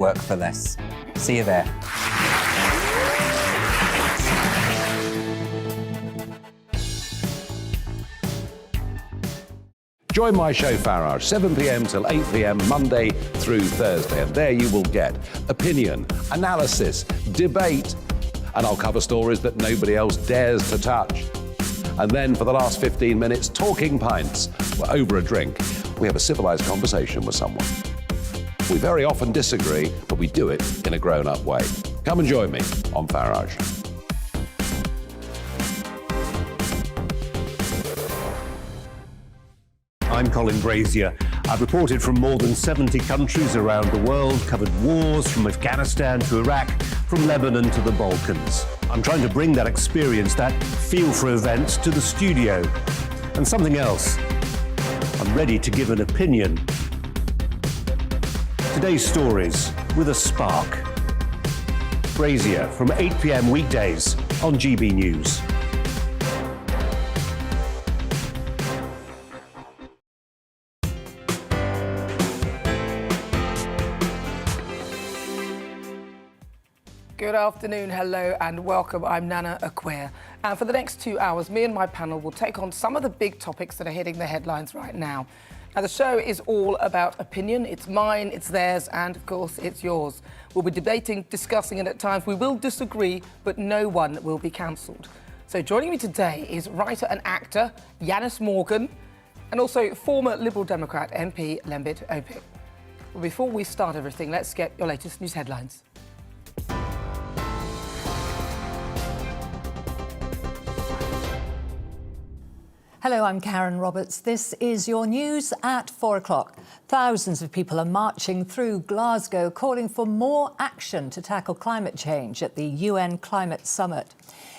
Work for less. See you there. Join my show Farage, 7 p.m. till 8 p.m. Monday through Thursday, and there you will get opinion, analysis, debate, and I'll cover stories that nobody else dares to touch. And then for the last 15 minutes, talking pints. We're over a drink. We have a civilised conversation with someone. We very often disagree, but we do it in a grown-up way. Come and join me on Farage. I'm Colin Brazier. I've reported from more than 70 countries around the world, covered wars from Afghanistan to Iraq, from Lebanon to the Balkans. I'm trying to bring that experience, that feel for events, to the studio. And something else. I'm ready to give an opinion. Today's stories with a spark. Brazier from 8 p.m. weekdays on GB News. Good afternoon, hello and welcome. I'm Nana Akua. And for the next 2 hours, me and my panel will take on some of the big topics that are hitting the headlines right now. Now, the show is all about opinion. It's mine, it's theirs, and of course, it's yours. We'll be debating, discussing, and at times we will disagree, but no one will be cancelled. So joining me today is writer and actor Yanis Morgan, and also former Liberal Democrat MP Lembit Opik. Well, before we start everything, let's get your latest news headlines. Hello, I'm Karen Roberts. This is your news at 4 o'clock. Thousands of people are marching through Glasgow calling for more action to tackle climate change at the UN Climate Summit.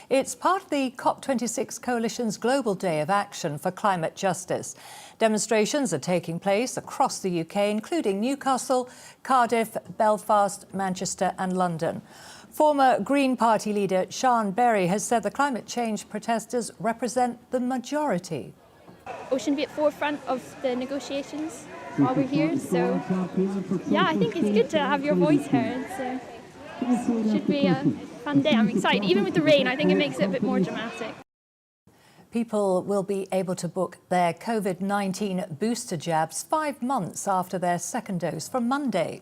It's part of the COP26 Coalition's Global Day of Action for Climate Justice. Demonstrations are taking place across the UK, including Newcastle, Cardiff, Belfast, Manchester and London. Former Green Party leader Sian Berry has said the climate change protesters represent the majority. We should be at forefront of the negotiations while we're here, so yeah, I think it's good to have your voice heard. So it should be a fun day. I'm excited. Even with the rain, I think it makes it a bit more dramatic. People will be able to book their COVID-19 booster jabs 5 months after their second dose from Monday.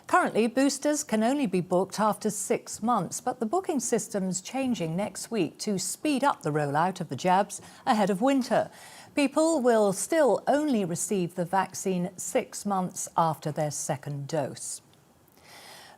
Currently, boosters can only be booked after 6 months, but the booking system's changing next week to speed up the rollout of the jabs ahead of winter. People will still only receive the vaccine 6 months after their second dose.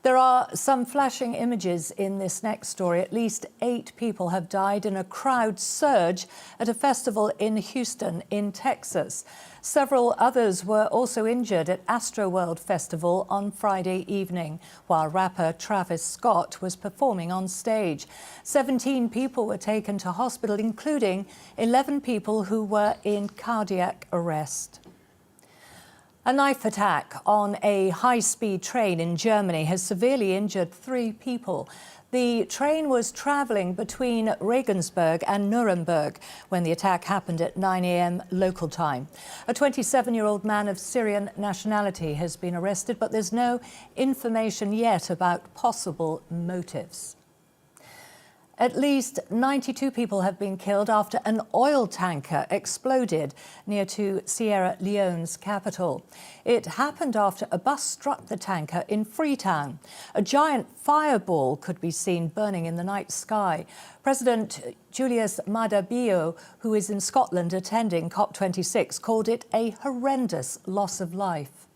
There are some flashing images in this next story. At least 8 people have died in a crowd surge at a festival in Houston, in Texas. Several others were also injured at Astroworld Festival on Friday evening, while rapper Travis Scott was performing on stage. 17 people were taken to hospital, including 11 people who were in cardiac arrest. A knife attack on a high-speed train in Germany has severely injured 3 people. The train was travelling between Regensburg and Nuremberg when the attack happened at 9 a.m. local time. A 27-year-old man of Syrian nationality has been arrested, but there's no information yet about possible motives. At least 92 people have been killed after an oil tanker exploded near to Sierra Leone's capital. It happened after a bus struck the tanker in Freetown. A giant fireball could be seen burning in the night sky. President Julius Maada Bio, who is in Scotland attending COP26, called it a horrendous loss of life.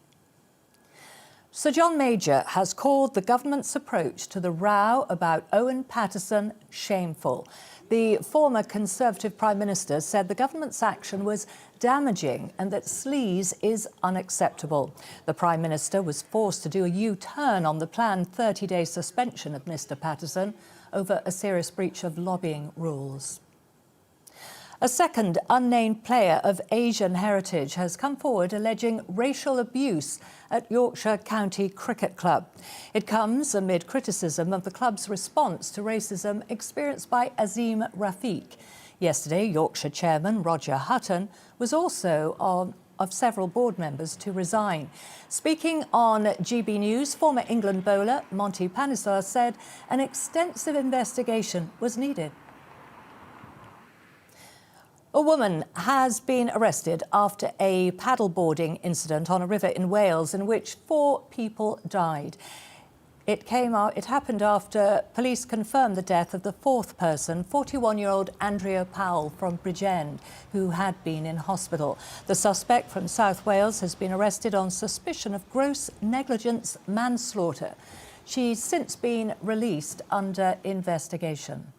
Sir John Major has called the government's approach to the row about Owen Paterson shameful. The former Conservative Prime Minister said the government's action was damaging and that sleaze is unacceptable. The Prime Minister was forced to do a U-turn on the planned 30-day suspension of Mr Paterson over a serious breach of lobbying rules. A second unnamed player of Asian heritage has come forward alleging racial abuse at Yorkshire County Cricket Club. It comes amid criticism of the club's response to racism experienced by Azim Rafiq. Yesterday, Yorkshire chairman Roger Hutton was also of several board members to resign. Speaking on GB News, former England bowler Monty Panesar said an extensive investigation was needed. A woman has been arrested after a paddleboarding incident on a river in Wales in which 4 people died. It happened after police confirmed the death of the 4th person, 41-year-old Andrea Powell from Bridgend, who had been in hospital. The suspect from South Wales has been arrested on suspicion of gross negligence manslaughter. She's since been released under investigation.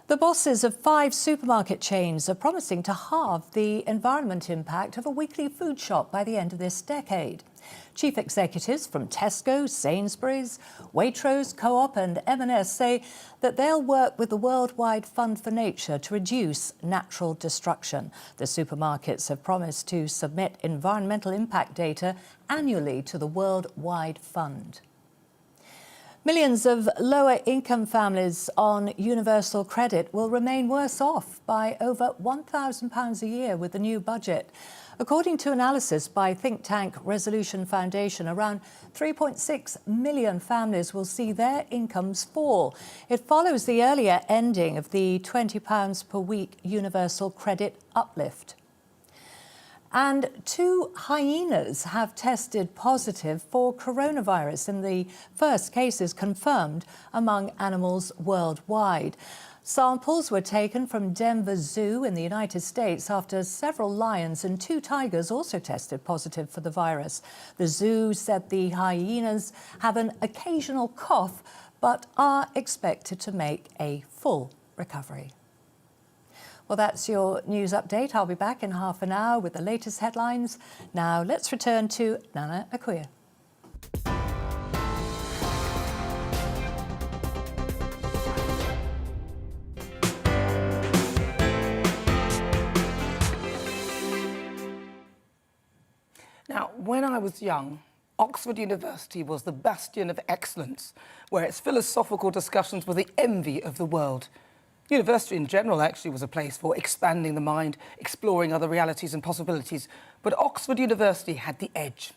The bosses of 5 supermarket chains are promising to halve the environment impact of a weekly food shop by the end of this decade. Chief executives from Tesco, Sainsbury's, Waitrose, Co-op and M&S say that they'll work with the Worldwide Fund for Nature to reduce natural destruction. The supermarkets have promised to submit environmental impact data annually to the Worldwide Fund. Millions of lower-income families on universal credit will remain worse off by over £1,000 a year with the new budget. According to analysis by think tank Resolution Foundation, around 3.6 million families will see their incomes fall. It follows the earlier ending of the £20 per week universal credit uplift. And 2 hyenas have tested positive for coronavirus in the first cases confirmed among animals worldwide. Samples were taken from Denver Zoo in the United States after several lions and 2 tigers also tested positive for the virus. The zoo said the hyenas have an occasional cough but are expected to make a full recovery. Well, that's your news update. I'll be back in half an hour with the latest headlines. Now, let's return to Nana Akua. Now, when I was young, Oxford University was the bastion of excellence, where its philosophical discussions were the envy of the world. University in general actually was a place for expanding the mind, exploring other realities and possibilities, but Oxford University had the edge.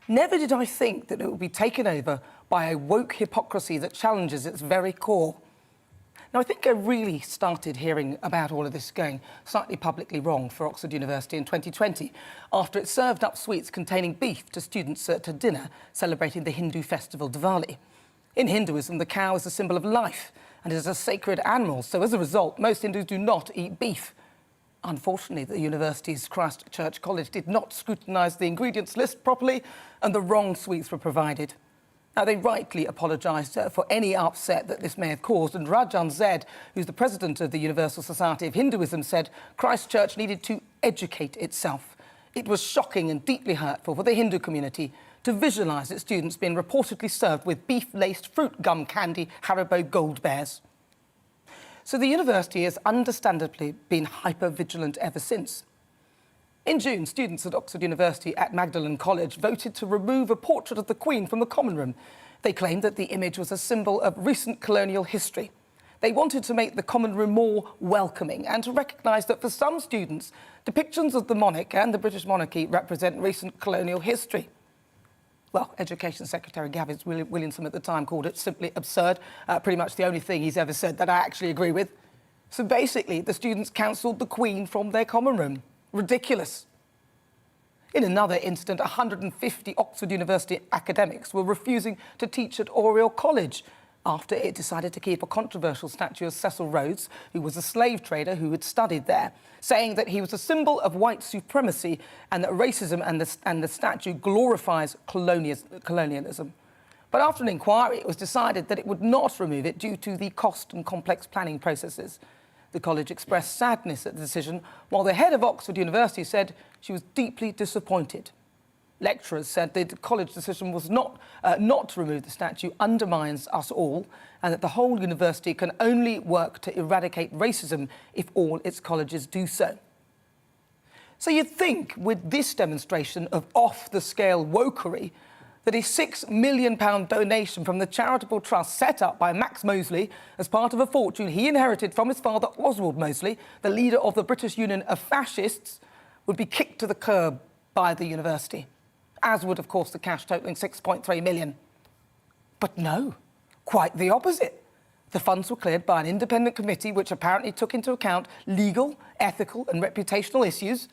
Never did I think that it would be taken over by a woke hypocrisy that challenges its very core. Now, I think I really started hearing about all of this going slightly publicly wrong for Oxford University in 2020, after it served up sweets containing beef to students at a dinner celebrating the Hindu festival Diwali. In Hinduism, the cow is a symbol of life and is a sacred animal, so as a result, most Hindus do not eat beef. Unfortunately, the university's Christ Church College did not scrutinise the ingredients list properly, and the wrong sweets were provided. Now, they rightly apologised for any upset that this may have caused, and Rajan Zed, who's the president of the Universal Society of Hinduism, said Christ Church needed to educate itself. It was shocking and deeply hurtful for the Hindu community to visualise its students being reportedly served with beef-laced fruit gum candy Haribo Gold Bears. So the university has understandably been hyper-vigilant ever since. In June, students at Oxford University at Magdalen College voted to remove a portrait of the Queen from the Common Room. They claimed that the image was a symbol of recent colonial history. They wanted to make the Common Room more welcoming and to recognise that for some students, depictions of the monarch and the British monarchy represent recent colonial history. Well, Education Secretary Gavin Williamson at the time called it simply absurd. Pretty much the only thing he's ever said that I actually agree with. So basically, the students cancelled the Queen from their common room. Ridiculous. In another incident, 150 Oxford University academics were refusing to teach at Oriel College after it decided to keep a controversial statue of Cecil Rhodes, who was a slave trader who had studied there, saying that he was a symbol of white supremacy and that racism and the statue glorifies colonialism. But after an inquiry, it was decided that it would not remove it due to the cost and complex planning processes. The college expressed sadness at the decision, while the head of Oxford University said she was deeply disappointed. Lecturers said the college decision was not to remove the statue undermines us all, and that the whole university can only work to eradicate racism if all its colleges do so. So you'd think with this demonstration of off-the-scale wokery that a £6 million donation from the charitable trust set up by Max Mosley as part of a fortune he inherited from his father Oswald Mosley, the leader of the British Union of Fascists, would be kicked to the curb by the university, as would, of course, the cash totalling £6.3 million. But no, quite the opposite. The funds were cleared by an independent committee which apparently took into account legal, ethical and reputational issues.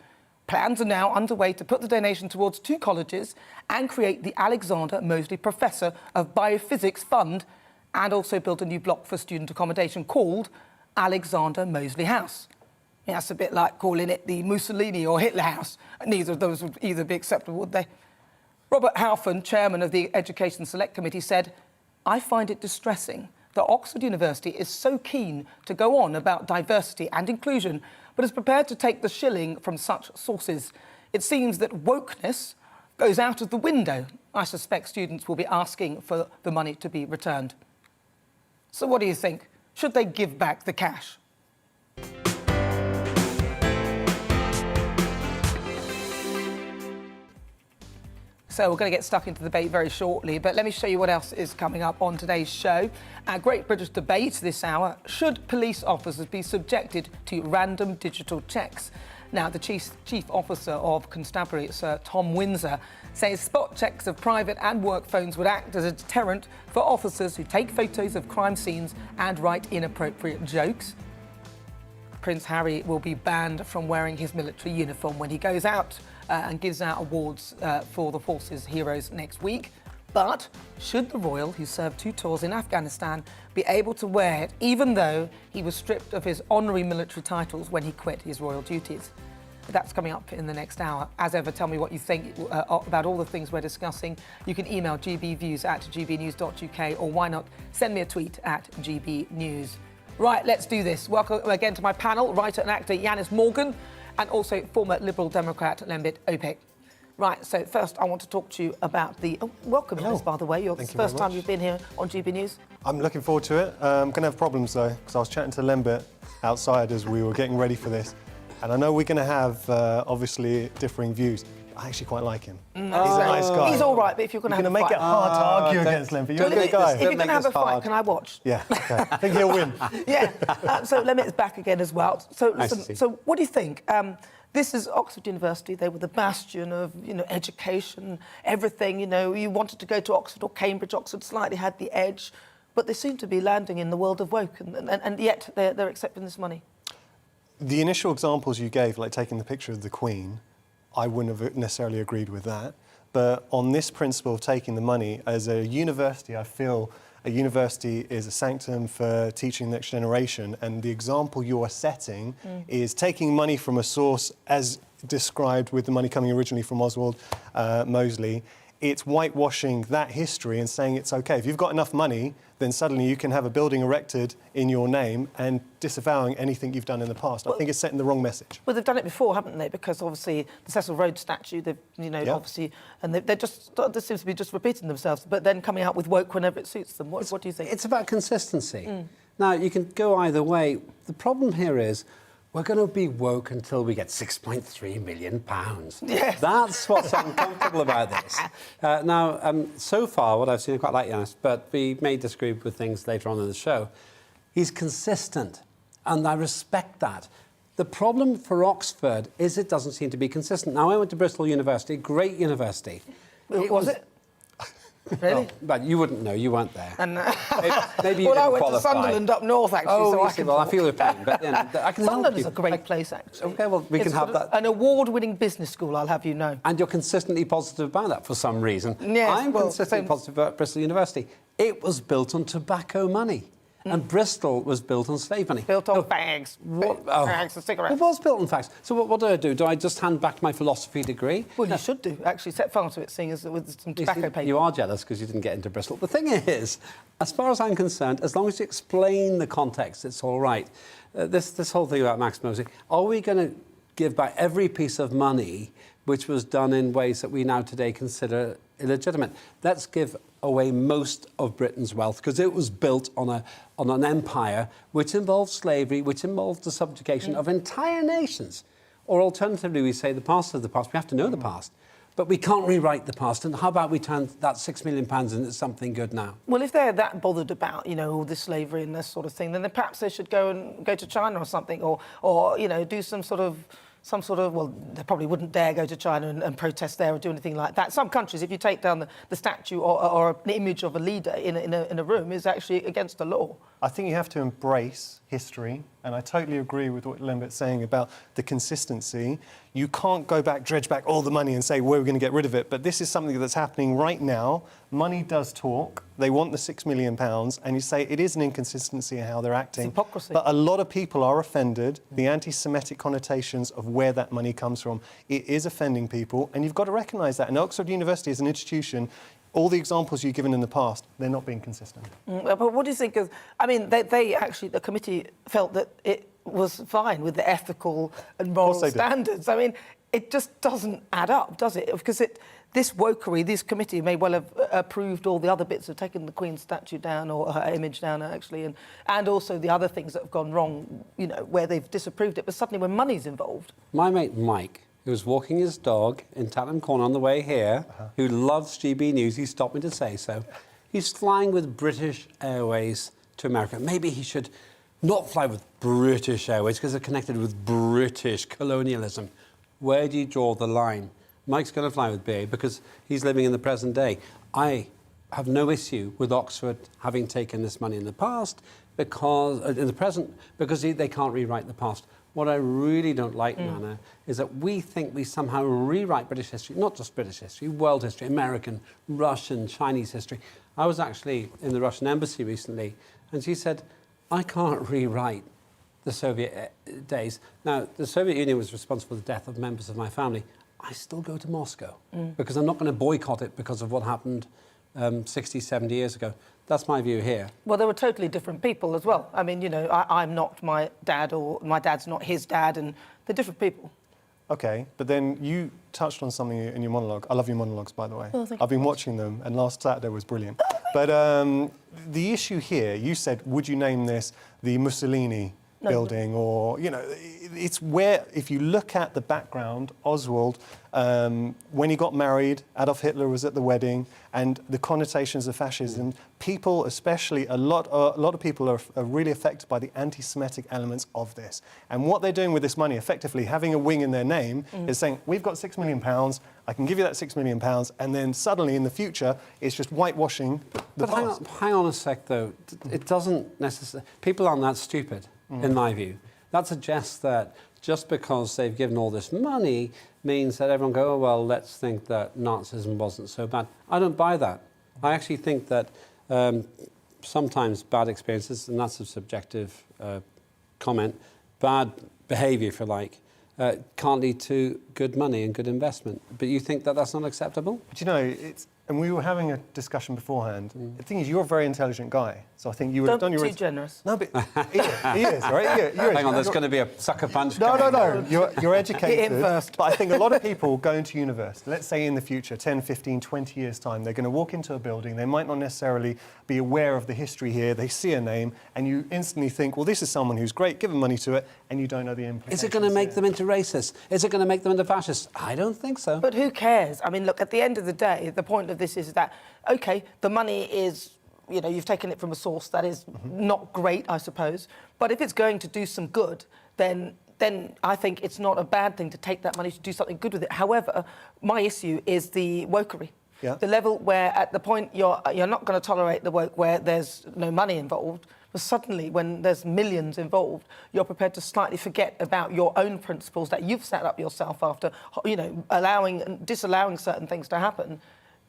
Plans are now underway to put the donation towards 2 colleges and create the Alexander Moseley Professor of Biophysics Fund, and also build a new block for student accommodation called Alexander Moseley House. Yeah, that's a bit like calling it the Mussolini or Hitler House. Neither of those would either be acceptable, would they? Robert Halfon, chairman of the Education Select Committee, said, "I find it distressing that Oxford University is so keen to go on about diversity and inclusion, but is prepared to take the shilling from such sources. It seems that wokeness goes out of the window. I suspect students will be asking for the money to be returned." So what do you think? Should they give back the cash? So we're going to get stuck into the debate very shortly, but let me show you what else is coming up on today's show. Our Great British debate this hour: should police officers be subjected to random digital checks? Now, the Chief Officer of Constabulary, Sir Tom Windsor, says spot checks of private and work phones would act as a deterrent for officers who take photos of crime scenes and write inappropriate jokes. Prince Harry will be banned from wearing his military uniform when he goes out and gives out awards for the force's heroes next week. But should the royal, who served 2 tours in Afghanistan, be able to wear it even though he was stripped of his honorary military titles when he quit his royal duties? That's coming up in the next hour. As ever, tell me what you think about all the things we're discussing. You can email gbviews@gbnews.uk, or why not send me a tweet at gbnews. Right, let's do this. Welcome again to my panel, writer and actor Yanis Morgan, and also former Liberal Democrat Lembit Opek. Right, so first I want to talk to you about the... Oh, welcome, Yanis, by the way. You're the first time you've been here on GB News. I'm looking forward to it. I'm going to have problems, though, because I was chatting to Lembit outside as we were getting ready for this. And I know we're going to have, obviously, differing views. I actually quite like him. He's a nice guy. He's all right, but if you're going to have a fight... make it hard to argue against Lembit. You're a good guy. If you're going to have a fight, can I watch? Yeah, OK. I think he'll win. Yeah. So Lemmit's back again as well. So listen, so what do you think? This is Oxford University. They were the bastion of, education, everything. You wanted to go to Oxford or Cambridge. Oxford slightly had the edge, but they seem to be landing in the world of woke, and yet they're accepting this money. The initial examples you gave, like taking the picture of the Queen, I wouldn't have necessarily agreed with that. But on this principle of taking the money, as a university, I feel a university is a sanctum for teaching the next generation, and the example you are setting is taking money from a source as described with the money coming originally from Oswald Mosley. It's whitewashing that history and saying it's OK. If you've got enough money, then suddenly you can have a building erected in your name and disavowing anything you've done in the past. I think it's setting the wrong message. Well, they've done it before, haven't they? Because obviously the Cecil Rhodes statue, obviously, and they're just, this seems to be just repeating themselves, but then coming out with woke whenever it suits them. What do you think? It's about consistency. Now, you can go either way. The problem here is we're going to be woke until we get £6.3 million. Yes. That's what's uncomfortable about this. Now, so far, what I've seen, I quite like Yanis, but we may disagree with things later on in the show. He's consistent, and I respect that. The problem for Oxford is it doesn't seem to be consistent. Now, I went to Bristol University, great university. Was it? Really? Oh, but you wouldn't know, you weren't there. And, maybe you well, I didn't went qualify. to Sunderland up north, actually, I feel your pain, but I can help Sunderland's you. a great place, actually. OK, well, we can have that. An award-winning business school, I'll have you know. And you're consistently positive about that for some reason. Yes, I'm consistently positive about Bristol University. It was built on tobacco money. And Bristol was built on slave money. Built on bags. Bags of cigarettes. It was built on facts. So what do I do? Do I just hand back my philosophy degree? Well, you should do, actually. Set fire to it, seeing as with some tobacco paper. You are jealous because you didn't get into Bristol. The thing is, as far as I'm concerned, as long as you explain the context, it's all right. This whole thing about Max Moseley, are we going to give back every piece of money which was done in ways that we now today consider illegitimate? Let's give away most of Britain's wealth, because it was built on an empire which involved slavery, which involved the subjugation of entire nations. Or alternatively, we say the past is the past. We have to know the past. But we can't rewrite the past. And how about we turn that £6 million into something good now? Well, if they're that bothered about, all this slavery and this sort of thing, then perhaps they should go to China or something, or do some sort of some sort of, well, they probably wouldn't dare go to China and protest there or do anything like that. Some countries, if you take down the statue or an image of a leader in a room, is actually against the law. I think you have to embrace history, and I totally agree with what Lembert's saying about the consistency. You can't go back, dredge back all the money and say, we're going to get rid of it. But this is something that's happening right now. Money does talk. They want the £6 million, and you say it is an inconsistency in how they're acting. It's hypocrisy. But a lot of people are offended. The anti-Semitic connotations of where that money comes from, it is offending people, and you've got to recognise that. And Oxford University is an institution. All the examples you've given in the past, they're not being consistent. But what do you think of... I mean, they actually, the committee felt that it was fine with the ethical and moral standards. I mean, it just doesn't add up, does it? Because this wokery, this committee may well have approved all the other bits of taking the Queen's statue down or her image down, actually, and also the other things that have gone wrong, you know, where they've disapproved it. But suddenly when money's involved... My mate Mike, who was walking his dog in Tatton Corner on the way here, who loves GB News, he stopped me to say so. He's flying with British Airways to America. Maybe he should not fly with British Airways because they're connected with British colonialism. Where do you draw the line? Mike's going to fly with BA because he's living in the present day. I have no issue with Oxford having taken this money in the past because in the present because they can't rewrite the past. What I really don't like, Nana, is that we think we somehow rewrite British history, not just British history, world history, American, Russian, Chinese history. I was actually in the Russian embassy recently, and she said, I can't rewrite the Soviet days. Now, the Soviet Union was responsible for the death of members of my family. I still go to Moscow because I'm not going to boycott it because of what happened 60, 70 years ago. That's my view here. Well, they were totally different people as well. I mean, you know, I'm not my dad or my dad's not his dad, and they're different people. OK, but then you touched on something in your monologue. I love your monologues, by the way. Oh, thank you. I've been watching them, and last Saturday was brilliant. But the issue here, you said, would you name this the Mussolini building? Or, you know, it's where, if you look at the background, Oswald, when he got married, Adolf Hitler was at the wedding, and the connotations of fascism, people, especially a lot of people are really affected by the anti-Semitic elements of this. And what they're doing with this money, effectively having a wing in their name, is saying, we've got £6 million, I can give you that £6 million, and then suddenly in the future, it's just whitewashing the past. But hang on a sec, though. It doesn't necessarily... People aren't that stupid, in my view. That suggests that just because they've given all this money means that everyone go, oh, well, let's think that Nazism wasn't so bad. I don't buy that. I actually think that sometimes bad experiences, and that's a subjective comment, bad behaviour, if you like, can't lead to good money and good investment. But you think that that's not acceptable? But you know, it's... And we were having a discussion beforehand. The thing is, you're a very intelligent guy, so I think you would have done your... Don't be too generous. No, but he is, right? Hang on, there's going to be a sucker punch. No. You're educated. Get in first. But I think a lot of people go into university, let's say in the future, 10, 15, 20 years' time, they're going to walk into a building, they might not necessarily be aware of the history here, they see a name, and you instantly think, well, this is someone who's great, give them money to it, and you don't know the implications. Is it going to make them into racists? Is it going to make them into fascists? I don't think so. But who cares? I mean, look, at the end of the day, the point of this is that, OK, the money is, you know, you've taken it from a source that is not great, I suppose, but if it's going to do some good, then I think it's not a bad thing to take that money to do something good with it. However, my issue is the wokery. Yeah. The level where, at the point, you're not going to tolerate the woke where there's no money involved, but suddenly, when there's millions involved, you're prepared to slightly forget about your own principles that you've set up yourself after, you know, disallowing certain things to happen.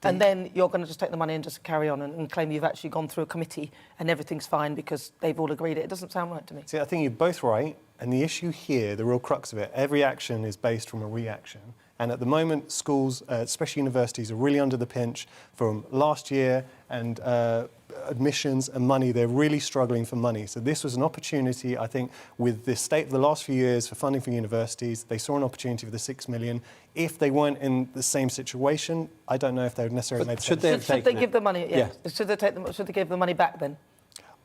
And then you're going to just take the money and just carry on and claim you've actually gone through a committee and everything's fine because they've all agreed it. It doesn't sound right to me. See, I think you're both right. And the issue here, the real crux of it, every action is based from a reaction. And at the moment, schools, especially universities, are really under the pinch from last year and admissions and money. They're really struggling for money. So this was an opportunity, I think, with the state of the last few years for funding for universities. They saw an opportunity for the $6 million. If they weren't in the same situation, I don't know if they would necessarily made sense. Should they give the money? Yeah. Should they give the money back then?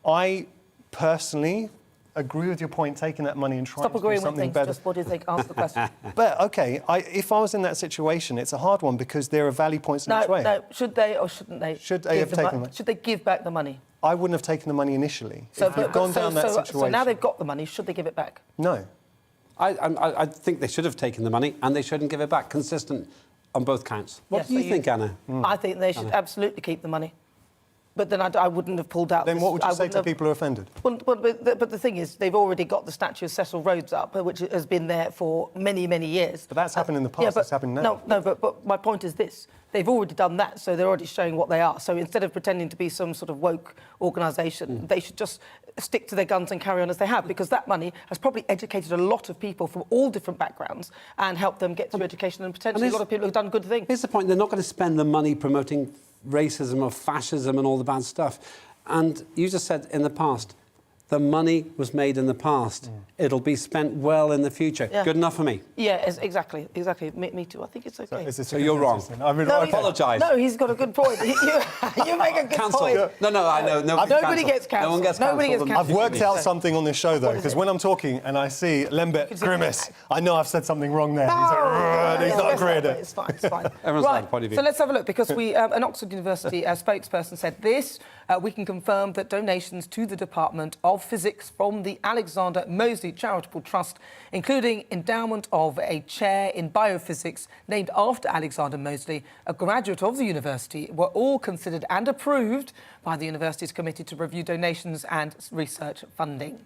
I personally agree with your point, taking that money and trying to do something better. Just what do you think? Answer the question. But, OK, if I was in that situation, it's a hard one because there are value points in each way. No, should they or shouldn't they? Should they have taken the money? Should they give back the money? I wouldn't have taken the money initially. So, if you've gone down that situation... So now they've got the money, should they give it back? No. I think they should have taken the money and they shouldn't give it back. Consistent on both counts. What Yes, do you so think, Anna? I think they should absolutely keep the money. But then I wouldn't have pulled out. Then what would you say to have... people who are offended? But the thing is, they've already got the statue of Cecil Rhodes up, which has been there for many, many years. But that's happened in the past, it's happening now. No, but my point is this. They've already done that, so they're already showing what they are. So instead of pretending to be some sort of woke organisation, they should just stick to their guns and carry on as they have, because that money has probably educated a lot of people from all different backgrounds and helped them get through education, and potentially a lot of people have done good things. Here's the point. They're not going to spend the money promoting racism or fascism and all the bad stuff. And you just said in the past, the money was made in the past. It'll be spent well in the future. Yeah. Good enough for me. Yeah, exactly. Me too. I think it's okay. So you're wrong. I mean, I apologise. No, he's got a good point. You make a good point. No, I know. Nobody gets cancelled. No one gets Nobody gets cancelled. cancelled. I've worked out something on this show, though, because when I'm talking and I see Lembit grimace, I know I've said something wrong there. He's not agreeing it. It's fine, it's fine. Everyone's got a point of view. So let's have a look, because an Oxford University spokesperson said this. We can confirm that donations to the Department of Physics from the Alexander Moseley Charitable Trust, including endowment of a chair in biophysics named after Alexander Moseley, a graduate of the university, were all considered and approved by the university's Committee to Review Donations and Research Funding.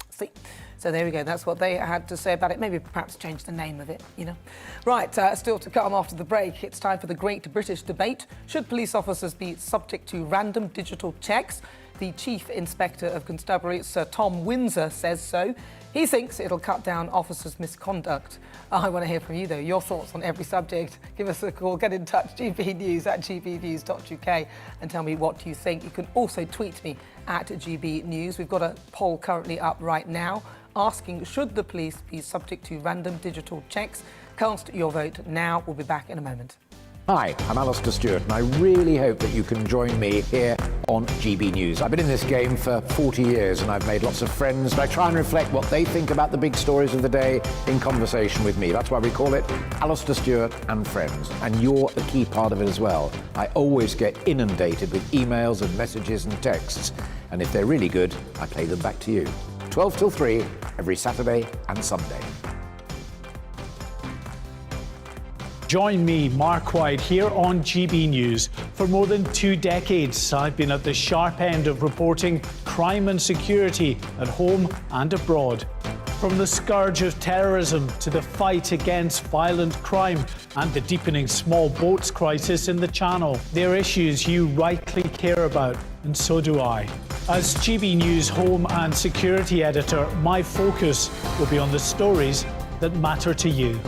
See? So there we go. That's what they had to say about it. Maybe perhaps change the name of it, you know. Right, still to come after the break. It's time for the great British debate. Should police officers be subject to random digital checks? The Chief Inspector of Constabulary, Sir Tom Windsor, says so. He thinks it'll cut down officers' misconduct. I want to hear from you, though. Your thoughts on every subject. Give us a call. Get in touch. GBNews at gbnews.uk and tell me what you think. You can also tweet me at GBNews. We've got a poll currently up right now asking, should the police be subject to random digital checks? Cast your vote now. We'll be back in a moment. Hi, I'm Alistair Stewart, and I really hope that you can join me here on GB News. I've been in this game for 40 years and I've made lots of friends. I try and reflect what they think about the big stories of the day in conversation with me. That's why we call it Alistair Stewart and Friends. And you're a key part of it as well. I always get inundated with emails and messages and texts. And if they're really good, I play them back to you. 12 till 3, every Saturday and Sunday. Join me, Mark White, here on GB News. For more than 2 decades, I've been at the sharp end of reporting crime and security at home and abroad. From the scourge of terrorism to the fight against violent crime and the deepening small boats crisis in the Channel, they're issues you rightly care about, and so do I. As GB News Home and Security Editor, my focus will be on the stories that matter to you.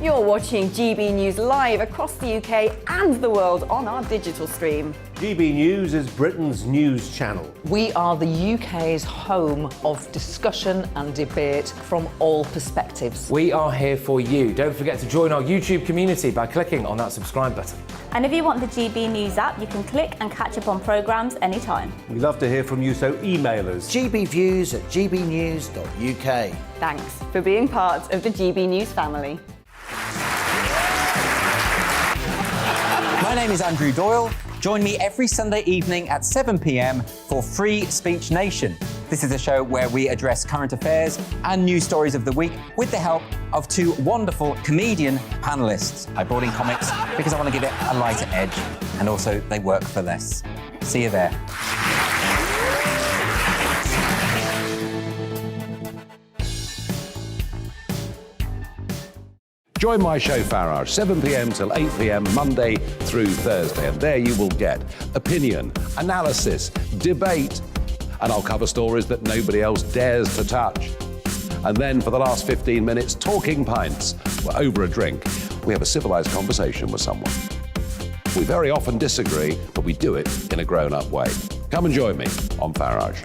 You're watching GB News live across the UK and the world on our digital stream. GB News is Britain's news channel. We are the UK's home of discussion and debate from all perspectives. We are here for you. Don't forget to join our YouTube community by clicking on that subscribe button. And if you want the GB News app, you can click and catch up on programmes anytime. We love to hear from you, so email us. gbviews@gbnews.uk. Thanks for being part of the GB News family. My name is Andrew Doyle. Join me every Sunday evening at 7 p.m. for Free Speech Nation. This is a show where we address current affairs and news stories of the week with the help of 2 wonderful comedian panellists. I brought in comics because I want to give it a lighter edge, and also they work for less. See you there. Join my show Farage, 7 p.m. till 8 p.m. Monday through Thursday. And there you will get opinion, analysis, debate, and I'll cover stories that nobody else dares to touch. And then for the last 15 minutes, talking pints. We're over a drink. We have a civilized conversation with someone. We very often disagree, but we do it in a grown-up way. Come and join me on Farage.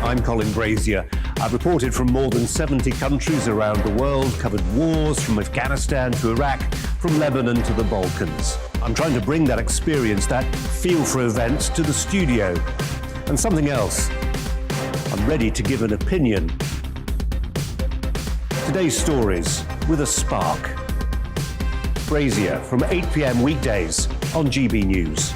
I'm Colin Brazier. I've reported from more than 70 countries around the world, covered wars from Afghanistan to Iraq, from Lebanon to the Balkans. I'm trying to bring that experience, that feel for events, to the studio. And something else. I'm ready to give an opinion. Today's stories with a spark. Brazier from 8 p.m. weekdays on GB News.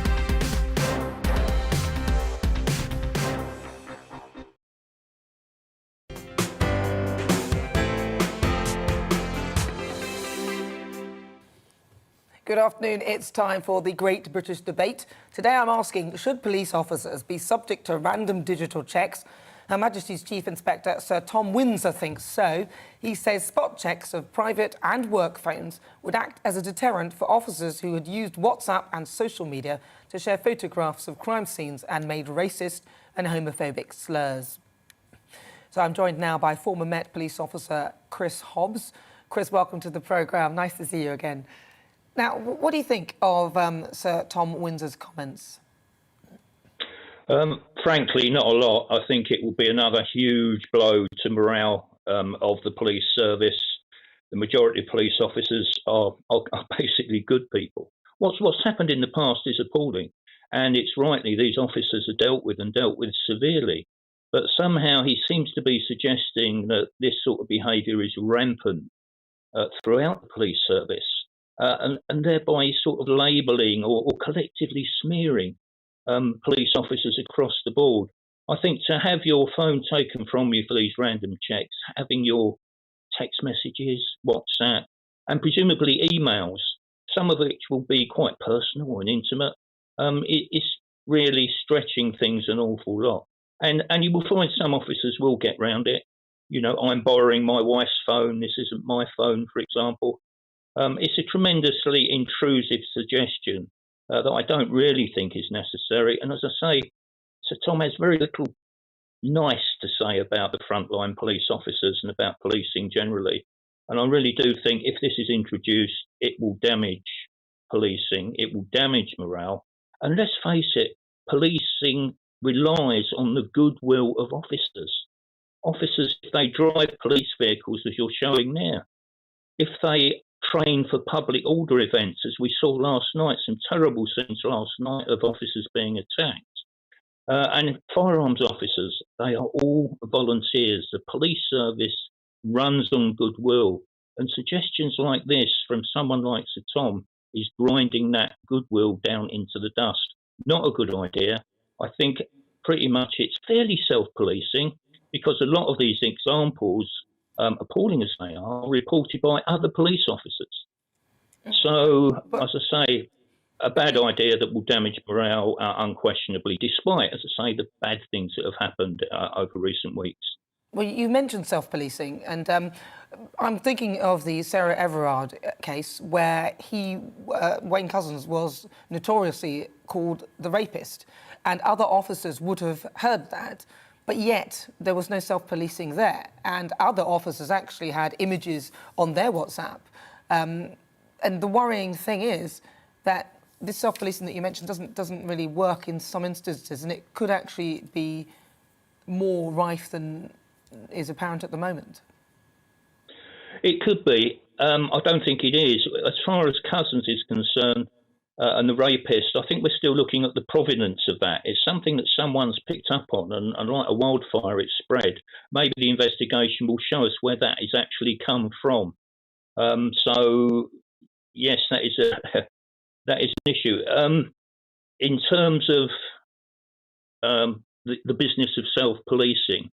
Good afternoon. It's time for the Great British Debate. Today I'm asking, should police officers be subject to random digital checks? Her Majesty's Chief Inspector, Sir Tom Windsor, thinks so. He says spot checks of private and work phones would act as a deterrent for officers who had used WhatsApp and social media to share photographs of crime scenes and made racist and homophobic slurs. So I'm joined now by former Met Police officer Chris Hobbs. Chris, welcome to the programme. Nice to see you again. Now, what do you think of Sir Tom Windsor's comments? Frankly, not a lot. I think it will be another huge blow to morale of the police service. The majority of police officers are basically good people. What's happened in the past is appalling, and it's rightly these officers are dealt with severely. But somehow he seems to be suggesting that this sort of behaviour is rampant throughout the police service. And thereby sort of labelling or collectively smearing police officers across the board. I think to have your phone taken from you for these random checks, having your text messages, WhatsApp, and presumably emails, some of which will be quite personal and intimate, it's really stretching things an awful lot. And you will find some officers will get round it. You know, I'm borrowing my wife's phone, this isn't my phone, for example. It's a tremendously intrusive suggestion that I don't really think is necessary. And as I say, Sir Tom has very little nice to say about the frontline police officers and about policing generally. And I really do think if this is introduced, it will damage policing, it will damage morale. And let's face it, policing relies on the goodwill of officers. Officers, if they drive police vehicles, as you're showing now, if they train for public order events, as we saw last night, some terrible scenes last night of officers being attacked. And firearms officers, they are all volunteers. The police service runs on goodwill. And suggestions like this from someone like Sir Tom is grinding that goodwill down into the dust. Not a good idea. I think pretty much it's fairly self-policing because a lot of these examples, appalling as they are, reported by other police officers. So, as I say, a bad idea that will damage morale unquestionably, despite, as I say, the bad things that have happened over recent weeks. Well, you mentioned self-policing, and I'm thinking of the Sarah Everard case where Wayne Couzens was notoriously called the rapist, and other officers would have heard that, but yet there was no self-policing there, and other officers actually had images on their WhatsApp. And the worrying thing is that this self-policing that you mentioned doesn't really work in some instances, and it could actually be more rife than is apparent at the moment. It could be. I don't think it is. As far as Couzens is concerned, and the rapist, I think we're still looking at the provenance of that. It's something that someone's picked up on, and like a wildfire, it's spread. Maybe the investigation will show us where that has actually come from. So, yes, that is an issue. In terms of the business of self-policing,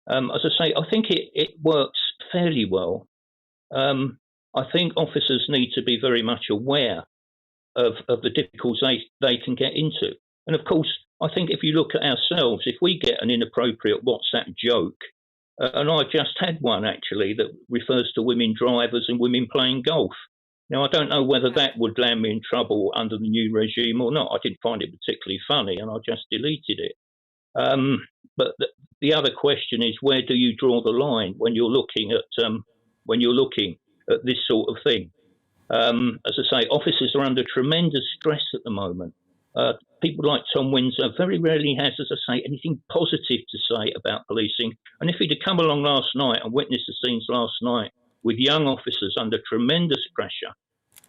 as I say, I think it works fairly well. I think officers need to be very much aware of the difficulties they can get into. And of course, I think if you look at ourselves, if we get an inappropriate WhatsApp joke, and I just had one actually that refers to women drivers and women playing golf. Now, I don't know whether that would land me in trouble under the new regime or not. I didn't find it particularly funny and I just deleted it. But the other question is, where do you draw the line when you're looking at this sort of thing? As I say, officers are under tremendous stress at the moment. People like Tom Windsor very rarely has, as I say, anything positive to say about policing. And if he'd have come along last night and witnessed the scenes last night with young officers under tremendous pressure,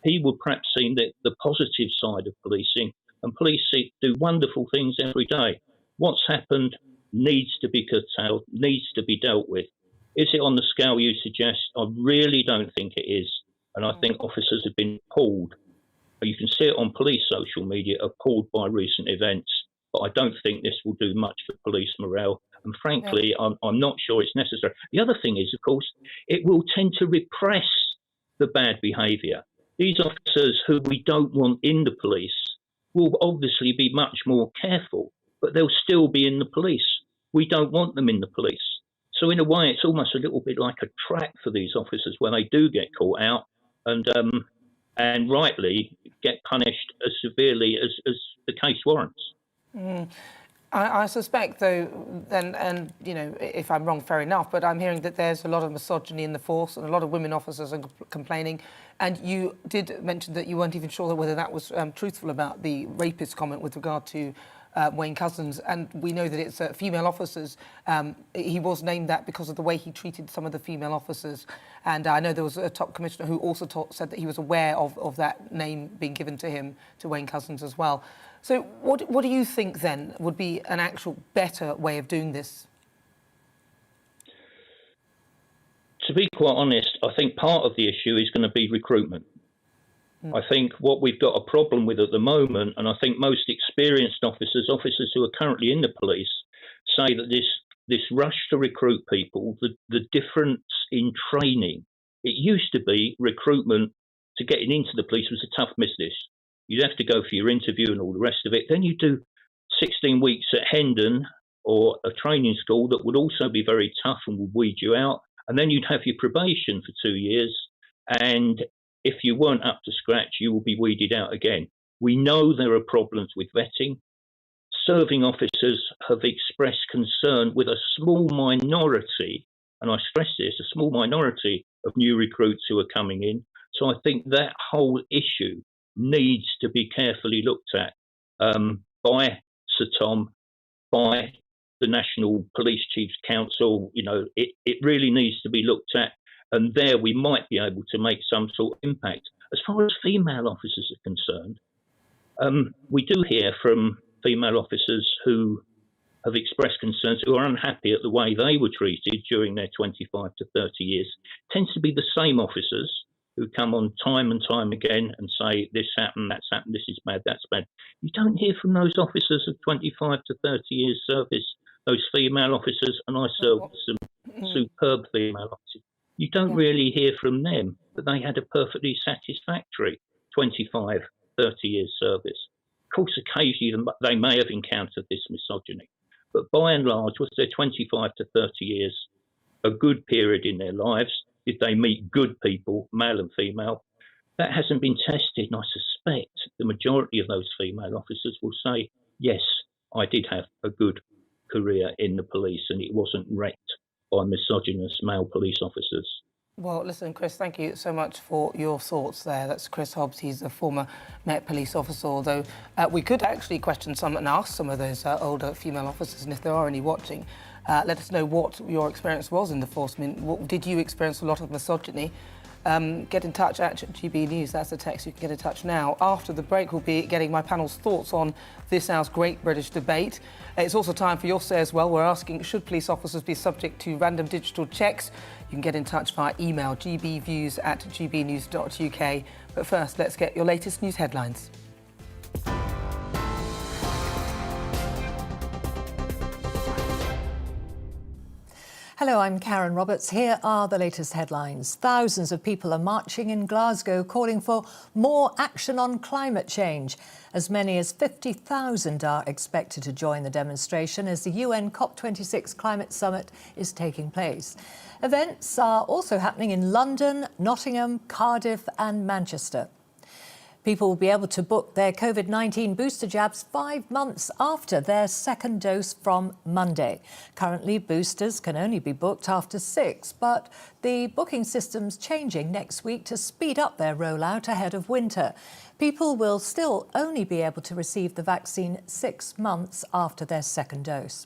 he would perhaps see the positive side of policing. And police do wonderful things every day. What's happened needs to be curtailed, needs to be dealt with. Is it on the scale you suggest? I really don't think it is. And I think officers have been pulled You can see it on police social media, appalled by recent events. But I don't think this will do much for police morale. And frankly, I'm not sure it's necessary. The other thing is, of course, it will tend to repress the bad behaviour. These officers who we don't want in the police will obviously be much more careful, but they'll still be in the police. We don't want them in the police. So in a way, it's almost a little bit like a trap for these officers when they do get caught out and rightly get punished as severely as the case warrants. I suspect, though, and you know, if I'm wrong, fair enough, but I'm hearing that there's a lot of misogyny in the force and a lot of women officers are complaining. And you did mention that you weren't even sure whether that was truthful about the rapist comment with regard to Wayne Couzens, and we know that it's female officers. He was named that because of the way he treated some of the female officers. And I know there was a top commissioner who also said that he was aware of that name being given to him, to Wayne Couzens as well. So what do you think then would be an actual better way of doing this? To be quite honest, I think part of the issue is going to be recruitment. I think what we've got a problem with at the moment, and I think most experienced officers who are currently in the police, say that this rush to recruit people, the difference in training, it used to be recruitment to getting into the police was a tough business. You'd have to go for your interview and all the rest of it. Then you do 16 weeks at Hendon or a training school that would also be very tough and would weed you out. And then you'd have your probation for 2 years. And if you weren't up to scratch, you will be weeded out again. We know there are problems with vetting. Serving officers have expressed concern with a small minority, and I stress this, a small minority of new recruits who are coming in. So I think that whole issue needs to be carefully looked at by Sir Tom, by the National Police Chiefs Council. You know, it really needs to be looked at. And there we might be able to make some sort of impact. As far as female officers are concerned, we do hear from female officers who have expressed concerns, who are unhappy at the way they were treated during their 25 to 30 years. It tends to be the same officers who come on time and time again and say, this happened, that's happened, this is bad, that's bad. You don't hear from those officers of 25 to 30 years service, those female officers, and I served with some superb female officers. You don't really hear from them that they had a perfectly satisfactory 25, 30 years service. Of course, occasionally they may have encountered this misogyny, but by and large, was their 25 to 30 years a good period in their lives? Did they meet good people, male and female? That hasn't been tested, and I suspect the majority of those female officers will say, yes, I did have a good career in the police and it wasn't wrecked by misogynist male police officers. Well, listen, Chris, thank you so much for your thoughts there. That's Chris Hobbs. He's a former Met police officer, although we could actually question some and ask some of those older female officers, and if there are any watching, let us know what your experience was in the force. I mean, did you experience a lot of misogyny? Get in touch at GB News. That's the text. You can get in touch now. After the break, we'll be getting my panel's thoughts on this hour's Great British Debate. It's also time for your say as well. We're asking, should police officers be subject to random digital checks? You can get in touch via email, gbviews@gbnews.uk. But first, let's get your latest news headlines. Hello, I'm Karen Roberts. Here are the latest headlines. Thousands of people are marching in Glasgow calling for more action on climate change. As many as 50,000 are expected to join the demonstration as the UN COP26 climate summit is taking place. Events are also happening in London, Nottingham, Cardiff and Manchester. People will be able to book their COVID-19 booster jabs 5 months after their second dose from Monday. Currently, boosters can only be booked after 6, but the booking system's changing next week to speed up their rollout ahead of winter. People will still only be able to receive the vaccine 6 months after their second dose.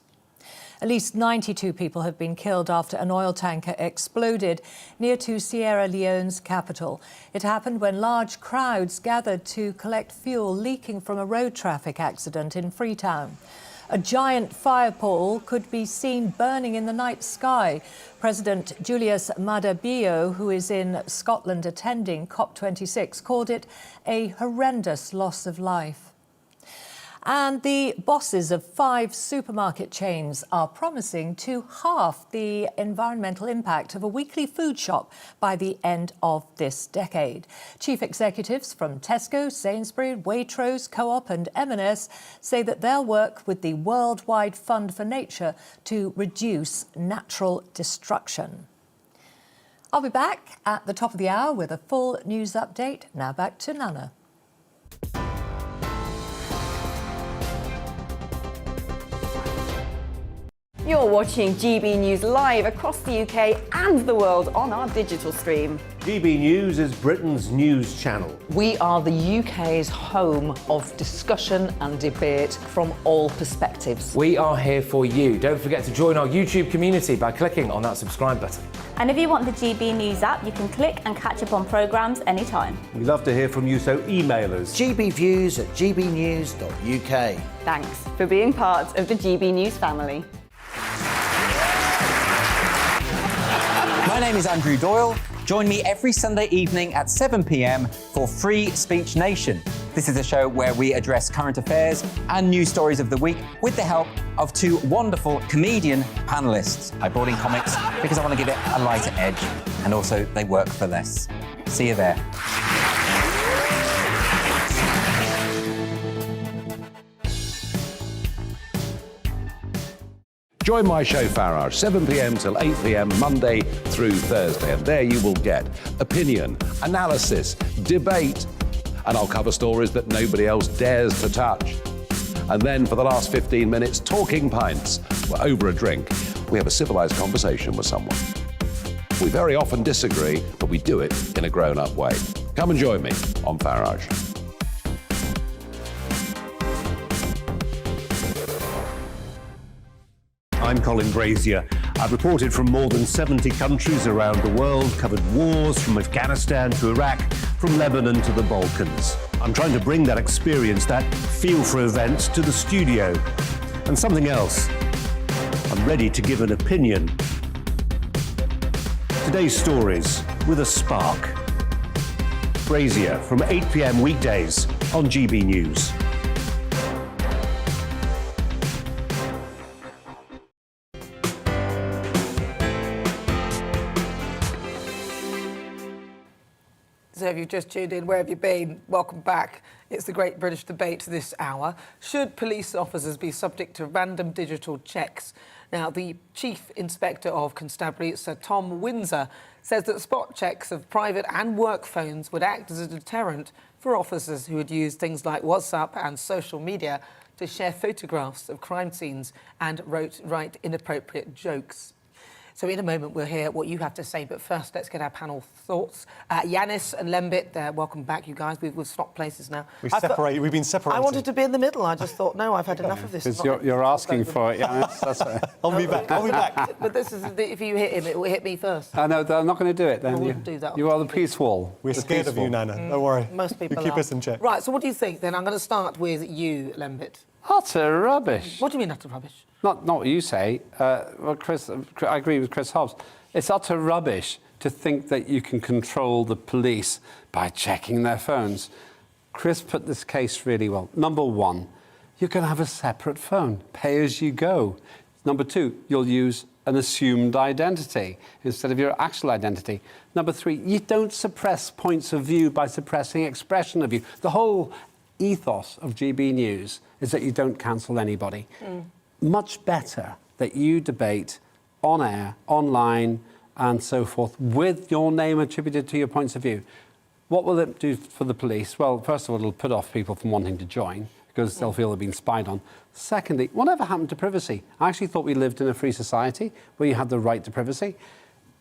At least 92 people have been killed after an oil tanker exploded near to Sierra Leone's capital. It happened when large crowds gathered to collect fuel leaking from a road traffic accident in Freetown. A giant firepole could be seen burning in the night sky. President Julius Maada Bio, who is in Scotland attending COP26, called it a horrendous loss of life. And the bosses of 5 supermarket chains are promising to halve the environmental impact of a weekly food shop by the end of this decade. Chief executives from Tesco, Sainsbury's, Waitrose, Co-op and M&S say that they'll work with the Worldwide Fund for Nature to reduce natural destruction. I'll be back at the top of the hour with a full news update. Now back to Nana. You're watching GB News live across the UK and the world on our digital stream. GB News is Britain's news channel. We are the UK's home of discussion and debate from all perspectives. We are here for you. Don't forget to join our YouTube community by clicking on that subscribe button. And if you want the GB News app, you can click and catch up on programmes anytime. We love to hear from you, so email us. gbviews@gbnews.uk. Thanks for being part of the GB News family. My name is Andrew Doyle. Join me every Sunday evening at 7 p.m. for Free Speech Nation. This is a show where we address current affairs and news stories of the week with the help of 2 wonderful comedian panellists. I brought in comics because I want to give it a lighter edge, and also they work for less. See you there. Join my show Farage, 7 p.m. till 8 p.m. Monday through Thursday, and there you will get opinion, analysis, debate, and I'll cover stories that nobody else dares to touch. And then for the last 15 minutes, talking pints. We're over a drink. We have a civilized conversation with someone. We very often disagree, but we do it in a grown-up way. Come and join me on Farage. I'm Colin Brazier. I've reported from more than 70 countries around the world, covered wars from Afghanistan to Iraq, from Lebanon to the Balkans. I'm trying to bring that experience, that feel for events, to the studio. And something else, I'm ready to give an opinion. Today's stories with a spark. Brazier from 8 p.m. weekdays on GB News. So if you've just tuned in, where have you been? Welcome back. It's the Great British Debate this hour. Should police officers be subject to random digital checks? Now, the Chief Inspector of Constabulary, Sir Tom Windsor, says that spot checks of private and work phones would act as a deterrent for officers who would use things like WhatsApp and social media to share photographs of crime scenes and write inappropriate jokes. So in a moment, we'll hear what you have to say. But first, let's get our panel thoughts. Yanis and Lembit, welcome back, you guys. We've swapped places now. We've been separated. I wanted to be in the middle. I just thought, no, I've had enough of this. You're asking for it, Yanis. That's right. I'll be back. But this is if you hit him, it will hit me first. I know, I'm not going to do it then. I wouldn't do that. You are the peace wall. We're scared of you, Nana. Don't worry. Most people you keep are. us in check. Right, so what do you think then? I'm going to start with you, Lembit. Utter rubbish. What do you mean utter rubbish? Not what you say. Well, Chris, I agree with Chris Hobbs. It's utter rubbish to think that you can control the police by checking their phones. Chris put this case really well. Number one, you're going to have a separate phone, pay as you go. Number two, you'll use an assumed identity instead of your actual identity. Number three, you don't suppress points of view by suppressing expression of view. The whole ethos of GB News is that you don't cancel anybody. Much better that you debate on air, online, and so forth, with your name attributed to your points of view. What will it do for the police? Well, first of all, it'll put off people from wanting to join because they'll feel they've been spied on. Secondly, whatever happened to privacy? I actually thought we lived in a free society where you had the right to privacy.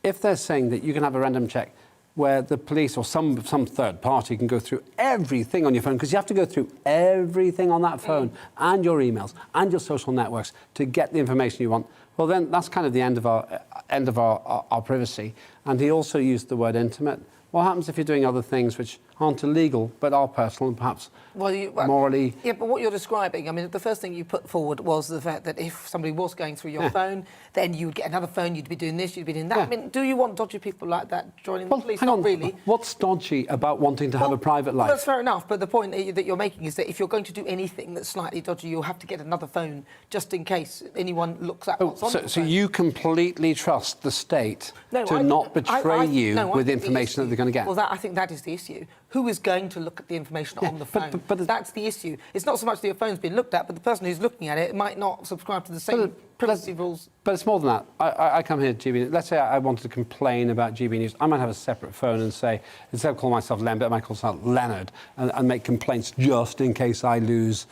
If they're saying that you can have a random check where the police or some third party can go through everything on your phone, because you have to go through everything on that phone and your emails and your social networks to get the information you want, well, then that's kind of the end of our privacy. and he also used the word intimate. What happens if you're doing other things which aren't illegal but are personal and perhaps morally? Yeah, but what you're describing, I mean, the first thing you put forward was the fact that if somebody was going through your phone, then you would get another phone, you'd be doing this, you'd be doing that. I mean, do you want dodgy people like that joining the police? Hang Not on. really. What's dodgy about wanting to have a private life? That's fair enough, but the point that you're making is that if you're going to do anything that's slightly dodgy, you'll have to get another phone just in case anyone looks at what's on the phone. So you completely trust the state to not betray you with information that they're going to get? Well, I think that is the issue. Who is going to look at the information on the phone? But that's the issue. It's not so much that your phone's been looked at, but the person who's looking at it might not subscribe to the same privacy rules. But it's more than that. I come here to GB. Let's say I wanted to complain about GB News. I might have a separate phone and say, instead of calling myself Lambert, I might call myself Leonard and make complaints just in case I lose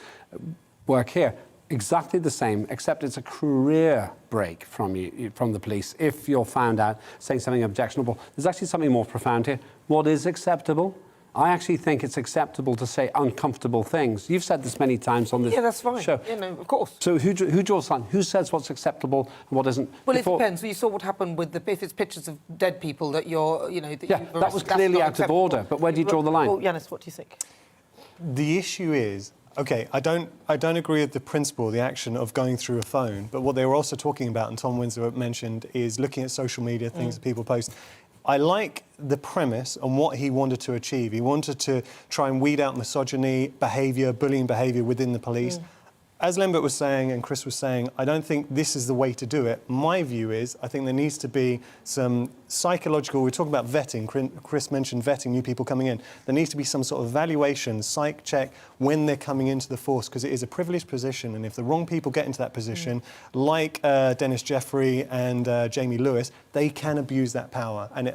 work here. Exactly the same, except it's a career break from the police. If you're found out saying something objectionable, there's actually something more profound here. What is acceptable? I actually think it's acceptable to say uncomfortable things. You've said this many times on this show. Yeah, that's fine. You know, of course. So who draws the line? Who says what's acceptable and what isn't? Well, it depends. You saw what happened with if it's pictures of dead people that you're, you know... That was clearly out of order. But where do you draw the line? Well, Yanis, what do you think? The issue is... OK, I don't agree with the principle, the action of going through a phone, but what they were also talking about, and Tom Windsor mentioned, is looking at social media, things that people post. I like the premise and what he wanted to achieve. He wanted to try and weed out misogyny behaviour, bullying behaviour within the police. As Lambert was saying and Chris was saying, I don't think this is the way to do it. My view is I think there needs to be some psychological... We're talking about vetting. Chris mentioned vetting, new people coming in. There needs to be some sort of evaluation, psych check when they're coming into the force, because it is a privileged position, and if the wrong people get into that position, like Dennis Jeffrey and Jamie Lewis, they can abuse that power. And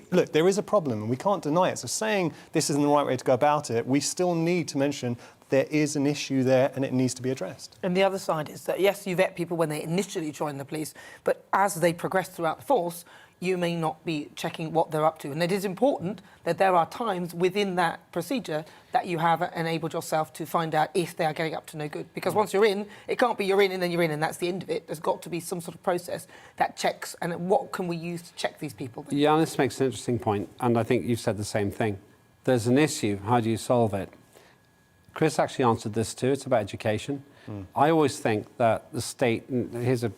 look, there is a problem, and we can't deny it. So saying this isn't the right way to go about it, we still need to mention there is an issue there and it needs to be addressed. And the other side is that, yes, you vet people when they initially join the police, but as they progress throughout the force, you may not be checking what they're up to. And it is important that there are times within that procedure that you have enabled yourself to find out if they are getting up to no good. Because once you're in, it can't be you're in and then you're in and that's the end of it. There's got to be some sort of process that checks, and what can we use to check these people? Yanis makes an interesting point, and I think you've said the same thing. There's an issue, how do you solve it? Chris actually answered this too, it's about education. I always think that the state, and here's a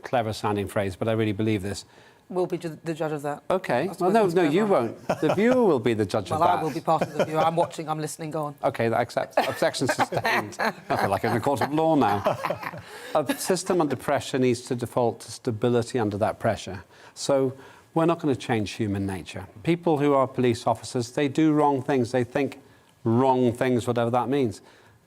clever sounding phrase, but I really believe this. We'll be the judge of that. OK. Well, no, you won't. The viewer will be the judge of that. Well, I will be part of the viewer. I'm watching, I'm listening, go on. OK, that accepts. Objection sustained. I feel like I'm in a court of law now. A system under pressure needs to default to stability under that pressure. So we're not going to change human nature. People who are police officers, they do wrong things. They think wrong things, whatever that means.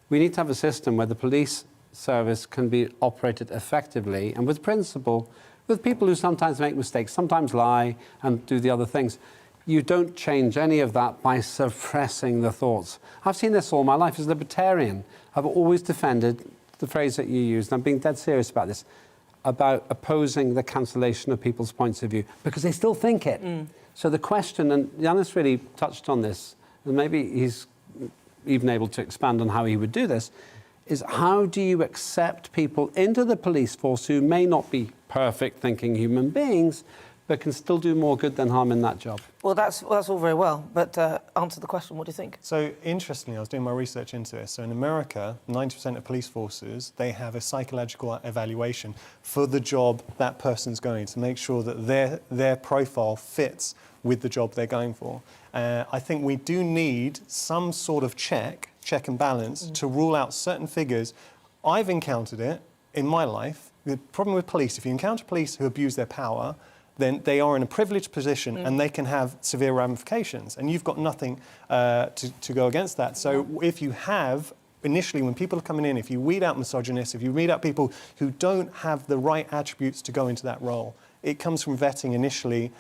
We need to have a system where the police service can be operated effectively and with principle, with people who sometimes make mistakes, sometimes lie and do the other things. You don't change any of that by suppressing the thoughts. I've seen this all my life. As a libertarian, I've always defended the phrase that you used, and I'm being dead serious about this, about opposing the cancellation of people's points of view, because they still think it. So the question, and Yanis really touched on this, and maybe he's even able to expand on how he would do this, is how do you accept people into the police force who may not be perfect thinking human beings, but can still do more good than harm in that job? Well, that's all very well, but answer the question, what do you think? So, interestingly, I was doing my research into this. So in America, 90% of police forces, they have a psychological evaluation for the job that person's going to make sure that their profile fits with the job they're going for. I think we do need some sort of check and balance to rule out certain figures. I've encountered it in my life. The problem with police, if you encounter police who abuse their power, then they are in a privileged position and they can have severe ramifications. And you've got nothing to go against that. So if you have, initially, when people are coming in, if you weed out misogynists, if you weed out people who don't have the right attributes to go into that role, it comes from vetting initially.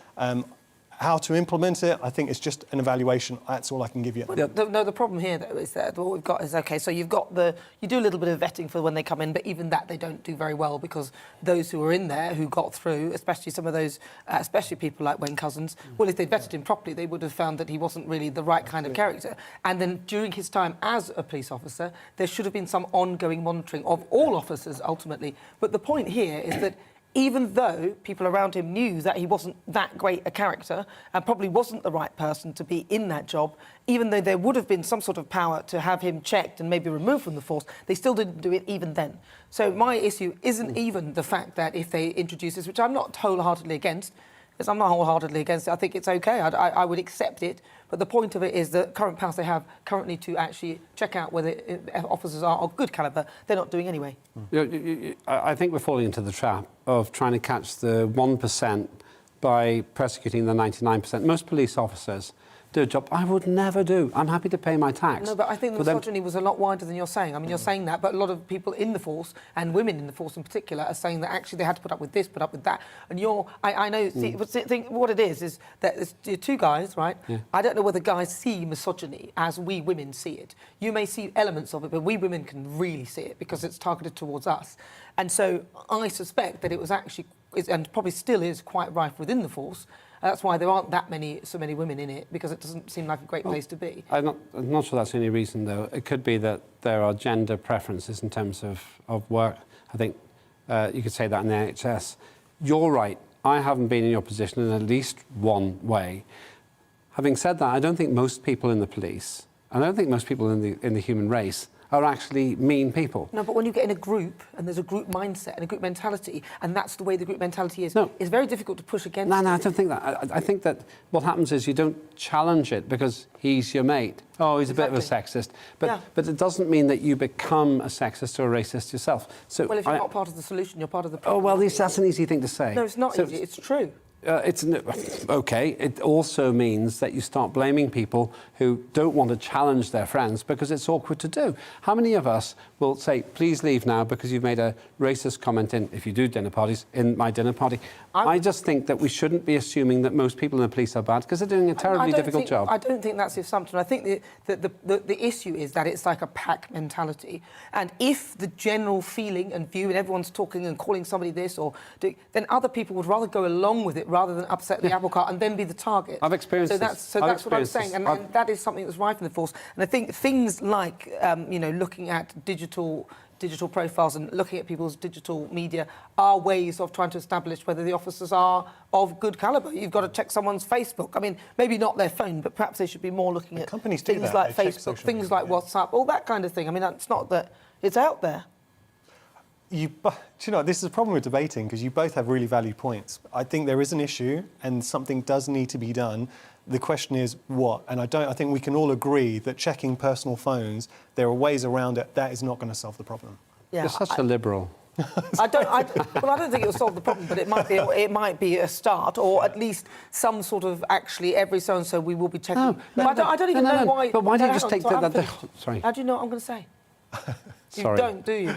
How to implement it, I think it's just an evaluation. That's all I can give you. The problem here, though, is that what we've got is, OK, so you do a little bit of vetting for when they come in, but even that they don't do very well, because those who are in there who got through, especially some of those, especially people like Wayne Couzens, well, if they'd vetted him properly, they would have found that he wasn't really the right kind of character. And then during his time as a police officer, there should have been some ongoing monitoring of all officers, ultimately. But the point here is that even though people around him knew that he wasn't that great a character and probably wasn't the right person to be in that job, even though there would have been some sort of power to have him checked and maybe removed from the force, they still didn't do it even then. So my issue isn't even the fact that if they introduce this, which I'm not wholeheartedly against, because I'm not wholeheartedly against it, I think it's OK, I would accept it, but the point of it is the current powers they have currently to actually check out whether officers are of good calibre, they're not doing anyway. I think we're falling into the trap of trying to catch the 1% by persecuting the 99%. Most police officers do a job I would never do. I'm happy to pay my tax. No, but I think the misogyny was a lot wider than you're saying. I mean, you're saying that, but a lot of people in the force, and women in the force in particular, are saying that actually they had to put up with this, put up with that. And I know, what it is that there's two guys, right? Yeah. I don't know whether guys see misogyny as we women see it. You may see elements of it, but we women can really see it because it's targeted towards us. And so I suspect that it was actually, and probably still is, quite rife within the force. That's why there aren't so many women in it, because it doesn't seem like a great place to be. I'm not sure that's the only reason, though. It could be that there are gender preferences in terms of work. I think you could say that in the NHS. You're right. I haven't been in your position in at least one way. Having said that, I don't think most people in the police, and I don't think most people in the human race, are actually mean people. No, but when you get in a group and there's a group mindset and a group mentality, and that's the way the group mentality is, it's very difficult to push against it. No, I don't think that. I think that what happens is you don't challenge it because he's your mate. Oh, he's a bit of a sexist. But it doesn't mean that you become a sexist or a racist yourself. So well, if you're not part of the solution, you're part of the problem. Oh, well, that's an easy thing to say. No, it's not easy. It's true. OK, it also means that you start blaming people who don't want to challenge their friends because it's awkward to do. How many of us will say, please leave now because you've made a racist comment if you do dinner parties, in my dinner party? I just think that we shouldn't be assuming that most people in the police are bad because they're doing a terribly difficult job. I don't think that's the assumption. I think the issue is that it's like a pack mentality. And if the general feeling and view, and everyone's talking and calling somebody this, then other people would rather go along with it rather than upset the apple cart and then be the target. I've experienced this. So that's what I'm saying. And that is something that's rife in the force. And I think things like, looking at digital profiles and looking at people's digital media are ways of trying to establish whether the officers are of good calibre. You've got to check someone's Facebook. I mean, maybe not their phone, but perhaps they should be more looking at things like Facebook, things like WhatsApp, all that kind of thing. I mean, it's not that it's out there. Do you know, this is a problem with debating because you both have really valid points. I think there is an issue and something does need to be done. The question is what? And I think we can all agree that checking personal phones, there are ways around it. That is not going to solve the problem. Yeah, you're such a liberal. I don't think it will solve the problem, but it might be a start, or at least some sort of actually every so and so we will be checking. I don't even know why. But why do you just take that? Sorry. How do you know what I'm going to say? Sorry. You don't, do you?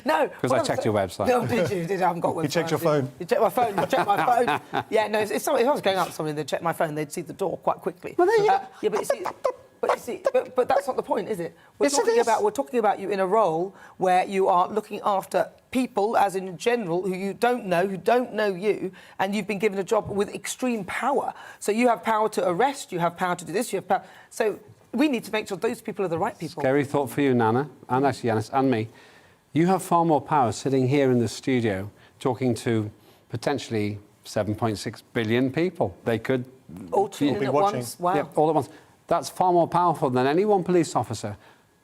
No. Because I checked your website. No, did you? I haven't got website. You checked your phone. You checked my phone. You checked my phone. Yeah, no. If I was going up to somebody, they'd check my phone. They'd see the door quite quickly. Well, there you yeah, but you see, but that's not the point, is it? We're talking about you in a role where you are looking after people, as in general, who you don't know, who don't know you, and you've been given a job with extreme power. So you have power to arrest. You have power to do this. You have power. So we need to make sure those people are the right people. Scary thought for you, Nana, and actually Yanis, and me. You have far more power sitting here in the studio talking to potentially 7.6 billion people. They could all tune in at once. Wow. Yeah, all at once. That's far more powerful than any one police officer.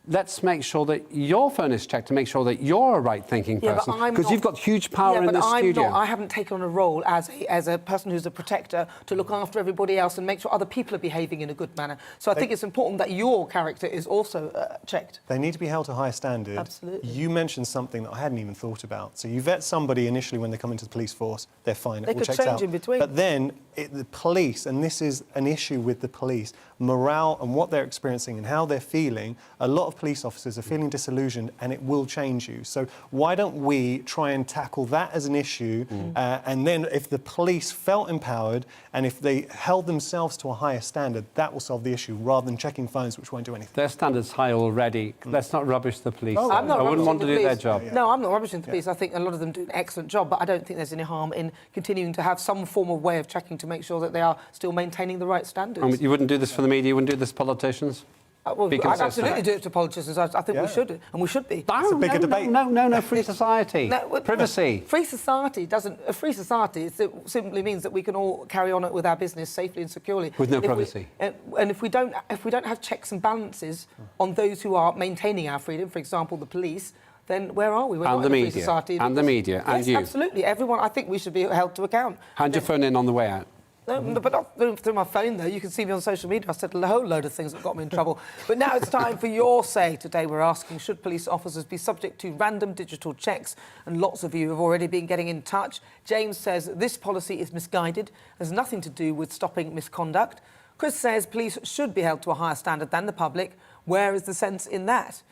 Let's make sure that your phone is checked to make sure that you're a right-thinking person, because you've got huge power in the studio. I haven't taken on a role as a person who's a protector to look after everybody else and make sure other people are behaving in a good manner. So I think it's important that your character is also checked. They need to be held to a higher standard. Absolutely. You mentioned something that I hadn't even thought about. So you vet somebody initially when they come into the police force, they're fine, it all checks out. They could change in between. But then the police, and this is an issue with the police, morale and what they're experiencing and how they're feeling, a lot of police officers are feeling disillusioned, and it will change you. So why don't we try and tackle that as an issue, and then if the police felt empowered and if they held themselves to a higher standard, that will solve the issue, rather than checking phones, which won't do anything. Their standard's high already. Let's not rubbish the police. Oh, I'm not I wouldn't want to do their job. No, I'm not rubbishing the police. I think a lot of them do an excellent job, but I don't think there's any harm in continuing to have some form of way of checking to make sure that they are still maintaining the right standards. You wouldn't do this for the media, you wouldn't do this for politicians? Well, Be I'd consistent. absolutely do it to politicians. I think we should, and we should be. It's a bigger debate. No, free society. Privacy. Free society doesn't. A free society simply means that we can all carry on with our business safely and securely. With no privacy. And if we don't have checks and balances on those who are maintaining our freedom, for example, the police, then where are we? We're not in a free society. And the media. Yes, and you. Absolutely. Everyone. I think we should be held to account. Hand your phone in on the way out. No, but not through my phone, though. You can see me on social media. I said a whole load of things that got me in trouble. But now it's time for your say. Today we're asking, should police officers be subject to random digital checks? And lots of you have already been getting in touch. James says this policy is misguided, has nothing to do with stopping misconduct. Chris says police should be held to a higher standard than the public. Where is the sense in that?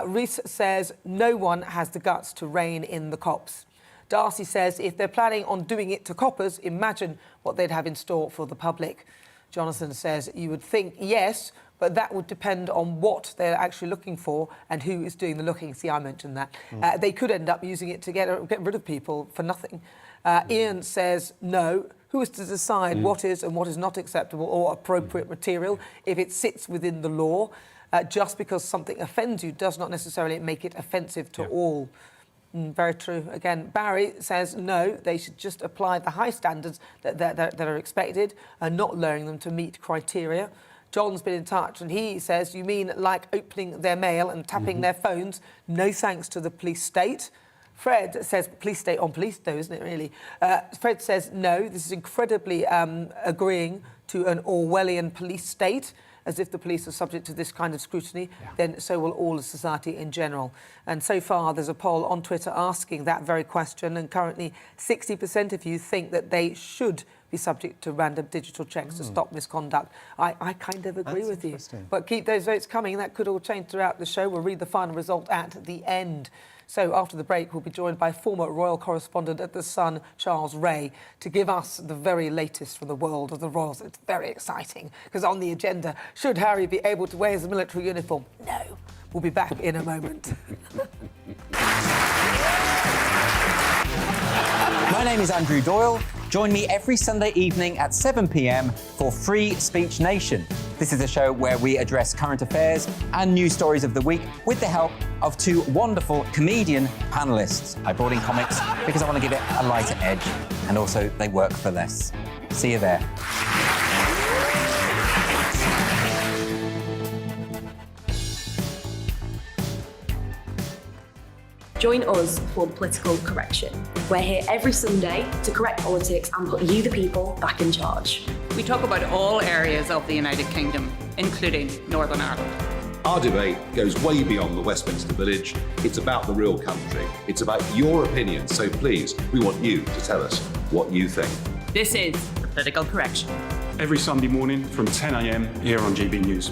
Reese says no one has the guts to rein in the cops. Darcy says if they're planning on doing it to coppers, imagine what they'd have in store for the public. Jonathan says you would think yes, but that would depend on what they're actually looking for and who is doing the looking. See, I mentioned that. They could end up using it to get rid of people for nothing. Ian says no. Who is to decide what is and what is not acceptable or appropriate material if it sits within the law? Just because something offends you does not necessarily make it offensive to all. Very true. Again, Barry says no, they should just apply the high standards that are expected and not lowering them to meet criteria. John's been in touch and he says, you mean like opening their mail and tapping their phones? No thanks to the police state. Fred says, police state on police though, isn't it really? Fred says no, this is incredibly agreeing to an Orwellian police state. As if the police are subject to this kind of scrutiny, then so will all of society in general. And so far, there's a poll on Twitter asking that very question, and currently 60% of you think that they should be subject to random digital checks to stop misconduct. I kind of agree with you. But keep those votes coming. That could all change throughout the show. We'll read the final result at the end. So after the break, we'll be joined by former royal correspondent at The Sun, Charles Ray, to give us the very latest from the world of the royals. It's very exciting, because on the agenda, should Harry be able to wear his military uniform? No. We'll be back in a moment. My name is Andrew Doyle. Join me every Sunday evening at 7 p.m. for Free Speech Nation. This is a show where we address current affairs and news stories of the week with the help of two wonderful comedian panellists. I brought in comics because I want to give it a lighter edge, and also they work for less. See you there. Join us for Political Correction. We're here every Sunday to correct politics and put you, the people, back in charge. We talk about all areas of the United Kingdom, including Northern Ireland. Our debate goes way beyond the Westminster Village. It's about the real country. It's about your opinion. So please, we want you to tell us what you think. This is Political Correction. Every Sunday morning from 10 a.m. here on GB News.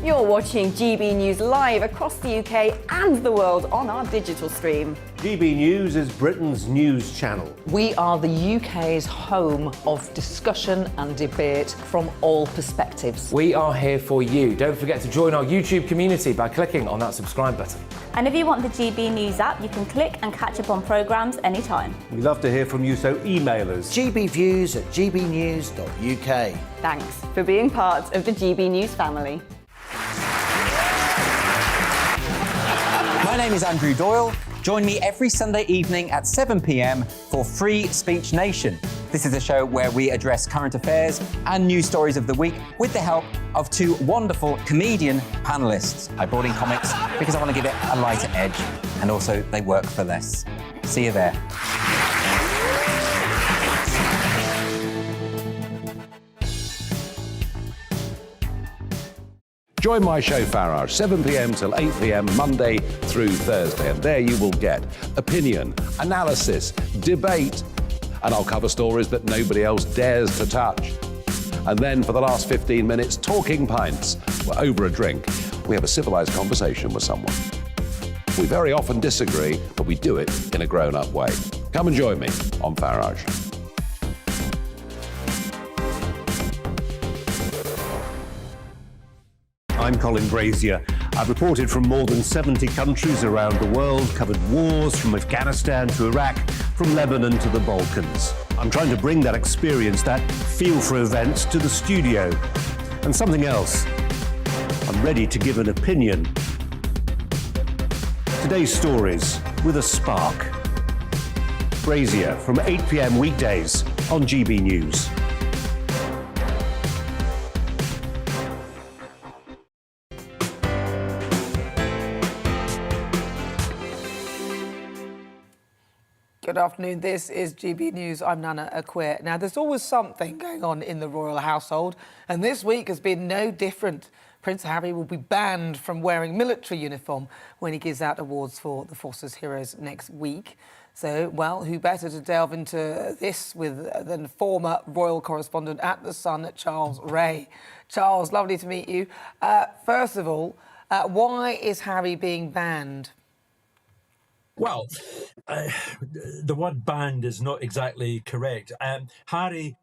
You're watching GB News live across the UK and the world on our digital stream. GB News is Britain's news channel. We are the UK's home of discussion and debate from all perspectives. We are here for you. Don't forget to join our YouTube community by clicking on that subscribe button. And if you want the GB News app, you can click and catch up on programmes anytime. We love to hear from you, so email us. gbviews@gbnews.uk. Thanks for being part of the GB News family. My name is Andrew Doyle. Join me every Sunday evening at 7 p.m. for Free Speech Nation. This is a show where we address current affairs and news stories of the week with the help of two wonderful comedian panellists. I brought in comics because I want to give it a lighter edge, and also they work for less. See you there. Join my show Farage, 7 p.m. till 8 p.m. Monday through Thursday. And there you will get opinion, analysis, debate, and I'll cover stories that nobody else dares to touch. And then for the last 15 minutes, talking pints. We're over a drink. We have a civilized conversation with someone. We very often disagree, but we do it in a grown-up way. Come and join me on Farage. I'm Colin Brazier. I've reported from more than 70 countries around the world, covered wars from Afghanistan to Iraq, from Lebanon to the Balkans. I'm trying to bring that experience, that feel for events, to the studio. And something else, I'm ready to give an opinion. Today's stories with a spark. Brazier from 8 p.m. weekdays on GB News. Good afternoon, this is GB News. I'm Nana Akua. Now, there's always something going on in the royal household, and this week has been no different. Prince Harry will be banned from wearing military uniform when he gives out awards for the Forces Heroes next week. So, well, who better to delve into this than former royal correspondent at The Sun, Charles Ray. Charles, lovely to meet you. First of all, why is Harry being banned? Well, the word banned is not exactly correct. Harry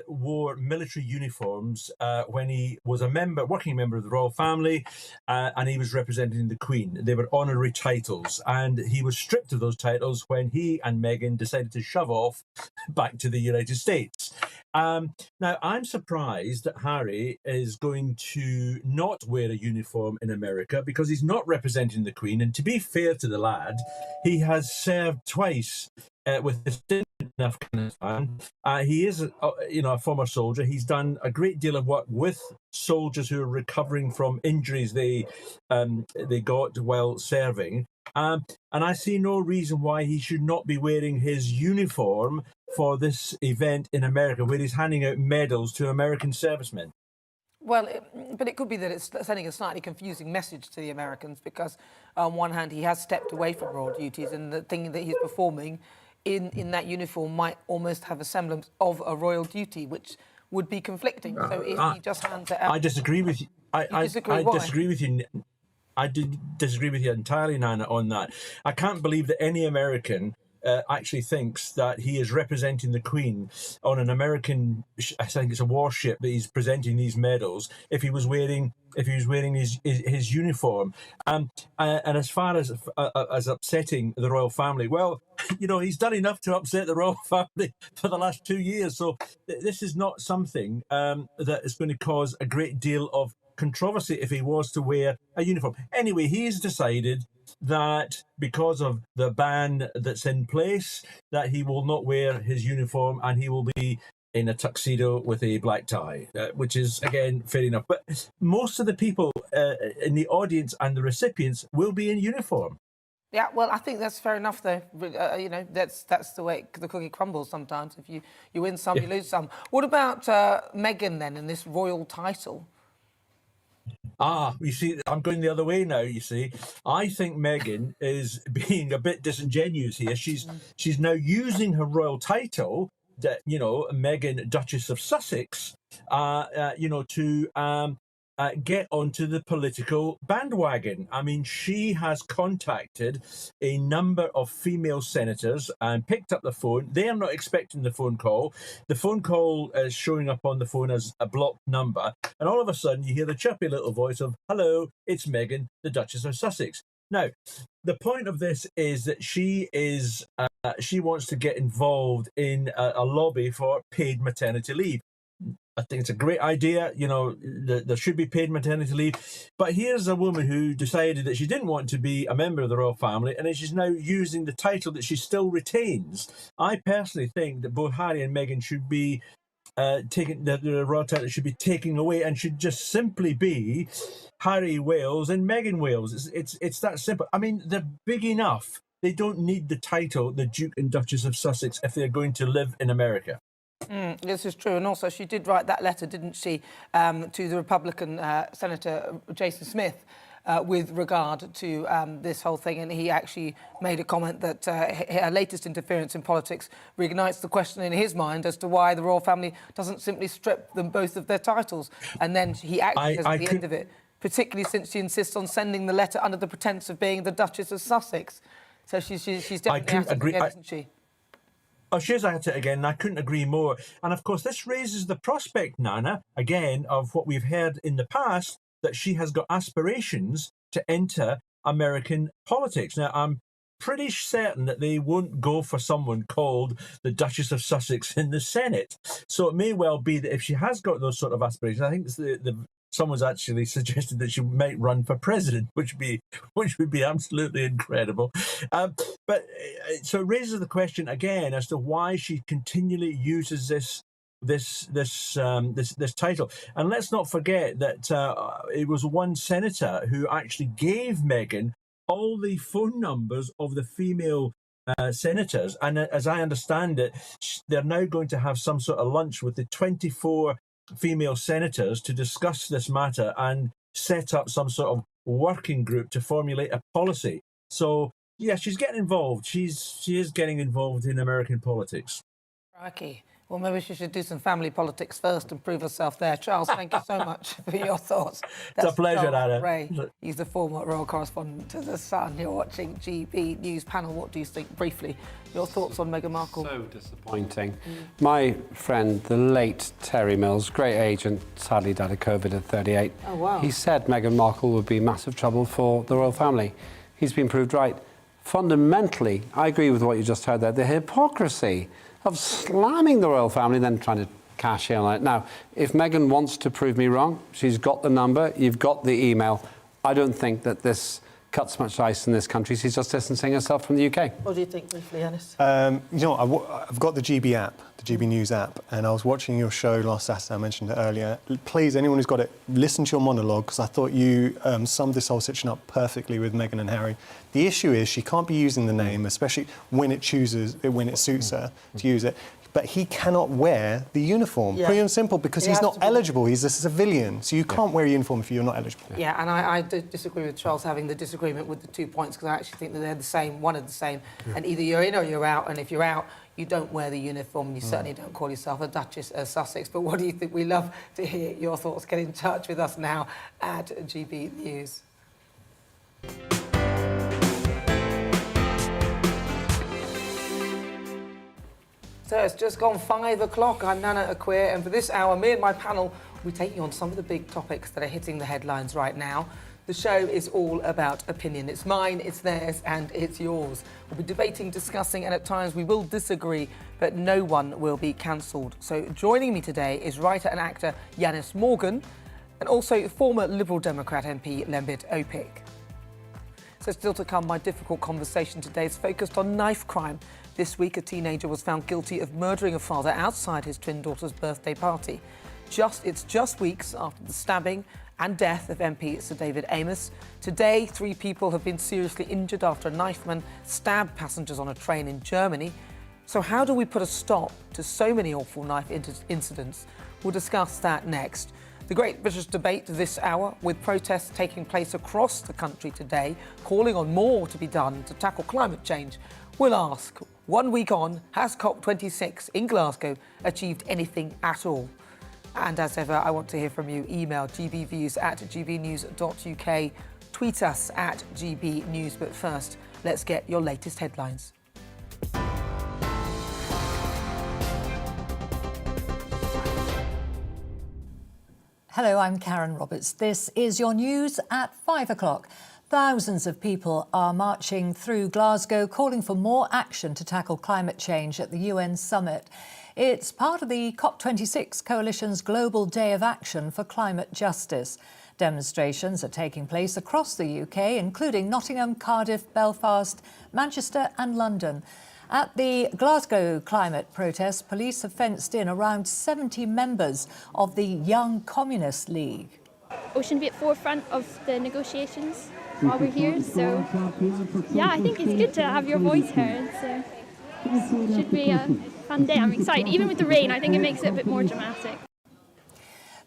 wore military uniforms when he was a working member of the royal family, and he was representing the Queen. They were honorary titles, and he was stripped of those titles when he and Meghan decided to shove off back to the United States. Now, I'm surprised that Harry is going to not wear a uniform in America because he's not representing the Queen. And to be fair to the lad, he has served twice with his stint in Afghanistan. He is, a former soldier. He's done a great deal of work with soldiers who are recovering from injuries they got while serving. And I see no reason why he should not be wearing his uniform for this event in America, where he's handing out medals to American servicemen. Well, but it could be that it's sending a slightly confusing message to the Americans because, on one hand, he has stepped away from royal duties, and the thing that he's performing in that uniform might almost have a semblance of a royal duty, which would be conflicting. So if he just hands it out... I disagree with you. I disagree with you. I disagree with you entirely, Nana, on that. I can't believe that any American actually thinks that he is representing the Queen on an American, I think it's a warship, that he's presenting these medals if he was wearing his uniform. And as far as upsetting the royal family, well, he's done enough to upset the royal family for the last 2 years. So this is not something that is going to cause a great deal of controversy if he was to wear a uniform. Anyway, he's decided that because of the ban that's in place, that he will not wear his uniform and he will be in a tuxedo with a black tie, which is, again, fair enough. But most of the people in the audience and the recipients will be in uniform. Yeah, well, I think that's fair enough, though. That's the way the cookie crumbles sometimes. If you win some, you lose some. What about Meghan, then, and this royal title? You see, I'm going the other way now, you see. I think Meghan is being a bit disingenuous here. She's now using her royal title, that, Meghan, Duchess of Sussex, to get onto the political bandwagon. I mean, she has contacted a number of female senators and picked up the phone. They are not expecting the phone call. The phone call is showing up on the phone as a blocked number. And all of a sudden, you hear the chirpy little voice of, "Hello, it's Meghan, the Duchess of Sussex." Now, the point of this is that she wants to get involved in a lobby for paid maternity leave. I think it's a great idea. There should be paid maternity leave. But here's a woman who decided that she didn't want to be a member of the royal family, and she's now using the title that she still retains. I personally think that both Harry and Meghan should be the royal title should be taken away and should just simply be Harry Wales and Meghan Wales. It's that simple. I mean, they're big enough. They don't need the title, the Duke and Duchess of Sussex, if they're going to live in America. This is true. And also, she did write that letter, didn't she, to the Republican Senator Jason Smith with regard to this whole thing. And he actually made a comment that her latest interference in politics reignites the question in his mind as to why the royal family doesn't simply strip them both of their titles. And then he actually says at the end of it, particularly since she insists on sending the letter under the pretence of being the Duchess of Sussex. So she's definitely at it again, isn't she? Oh, she's at it again, and I couldn't agree more. And of course, this raises the prospect, Nana, again, of what we've heard in the past, that she has got aspirations to enter American politics. Now, I'm pretty certain that they won't go for someone called the Duchess of Sussex in the Senate. So it may well be that if she has got those sort of aspirations, I think it's someone's actually suggested that she might run for president, which would be absolutely incredible. So it raises the question again as to why she continually uses this title. And let's not forget that it was one senator who actually gave Meghan all the phone numbers of the female senators, and as I understand it, they're now going to have some sort of lunch with the 24 female senators to discuss this matter and set up some sort of working group to formulate a policy. So yeah, she's getting involved. She is getting involved in American politics. Crikey. Well, maybe she should do some family politics first and prove herself there. Charles, thank you so much for your thoughts. It's a pleasure, Anna. Ray. He's the former royal correspondent to The Sun. You're watching GB News Panel. What do you think, briefly, your thoughts on Meghan Markle? So disappointing. My friend, the late Terry Mills, great agent, sadly died of COVID at 38. Oh, wow. He said Meghan Markle would be massive trouble for the royal family. He's been proved right. Fundamentally, I agree with what you just heard there, the hypocrisy of slamming the royal family, then trying to cash in on it. Now, if Meghan wants to prove me wrong, she's got the number, you've got the email. I don't think that this cuts much ice in this country. She's just distancing herself from the UK. What do you think, briefly, Yanis? You know, I've got the GB app, the GB News app, and I was watching your show last Saturday. I mentioned it earlier. Please, anyone who's got it, listen to your monologue, because I thought you summed this whole situation up perfectly with Meghan and Harry. The issue is she can't be using the name, especially when it suits her to use it. But he cannot wear the uniform, plain and simple, because he's not eligible. He's a civilian, so you can't wear a uniform if you're not eligible. Yeah, and I disagree with Charles having the disagreement with the 2 points, because I actually think that they're the same, one and the same. And either you're in or you're out, and if you're out, you don't wear the uniform, and you certainly don't call yourself a Duchess of Sussex. But what do you think? We love to hear your thoughts. Get in touch with us now at GB News. So it's just gone 5 o'clock. I'm Nana Akua, and for this hour, me and my panel will be taking on some of the big topics that are hitting the headlines right now. The show is all about opinion. It's mine, it's theirs, and it's yours. We'll be debating, discussing, and at times we will disagree, but no one will be cancelled. So joining me today is writer and actor Yanis Morgan, and also former Liberal Democrat MP Lembit Opik. So still to come, my difficult conversation today is focused on knife crime. This week, a teenager was found guilty of murdering a father outside his twin daughter's birthday party. It's just weeks after the stabbing and death of MP Sir David Amess. Today, 3 people have been seriously injured after a knifeman stabbed passengers on a train in Germany. So how do we put a stop to so many awful knife incidents? We'll discuss that next. The great British debate this hour, with protests taking place across the country today, calling on more to be done to tackle climate change. We'll ask, 1 week on, has COP26 in Glasgow achieved anything at all? And as ever, I want to hear from you. Email gbviews@gbnews.uk. Tweet us at gbnews. But first, let's get your latest headlines. Hello, I'm Karen Roberts. This is your news at 5 o'clock. Thousands of people are marching through Glasgow calling for more action to tackle climate change at the UN summit. It's part of the COP26 coalition's Global Day of Action for Climate Justice. Demonstrations are taking place across the UK, including Nottingham, Cardiff, Belfast, Manchester and London. At the Glasgow climate protests, police have fenced in around 70 members of the Young Communist League. Ocean be at forefront of the negotiations while we're here, so yeah, I think it's good to have your voice heard, so it should be a fun day. I'm excited. Even with the rain, I think it makes it a bit more dramatic.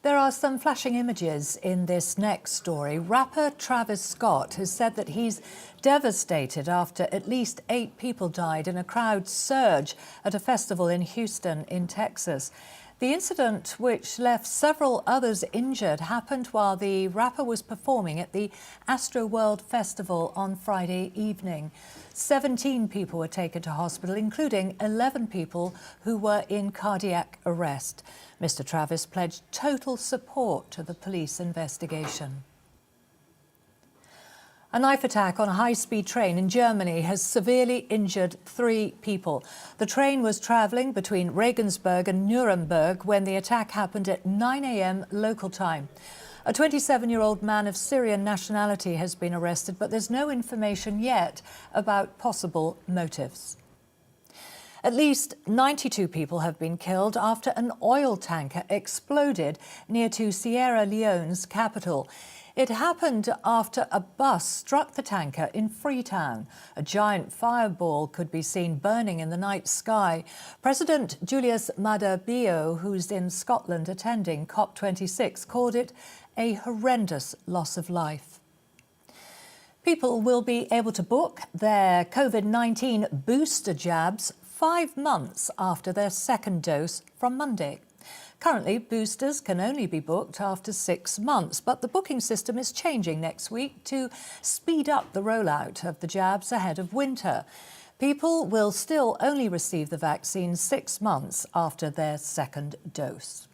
There are some flashing images in this next story. Rapper Travis Scott has said that he's devastated after at least 8 people died in a crowd surge at a festival in Houston in Texas. The incident, which left several others injured, happened while the rapper was performing at the Astroworld Festival on Friday evening. 17 people were taken to hospital, including 11 people who were in cardiac arrest. Mr. Travis pledged total support to the police investigation. A knife attack on a high-speed train in Germany has severely injured 3 people. The train was travelling between Regensburg and Nuremberg when the attack happened at 9 a.m. local time. A 27-year-old man of Syrian nationality has been arrested, but there's no information yet about possible motives. At least 92 people have been killed after an oil tanker exploded near to Sierra Leone's capital. It happened after a bus struck the tanker in Freetown. A giant fireball could be seen burning in the night sky. President Julius Maada Bio, who's in Scotland attending COP26, called it a horrendous loss of life. People will be able to book their COVID-19 booster jabs 5 months after their second dose from Monday. Currently, boosters can only be booked after 6 months, but the booking system is changing next week to speed up the rollout of the jabs ahead of winter. People will still only receive the vaccine 6 months after their second dose.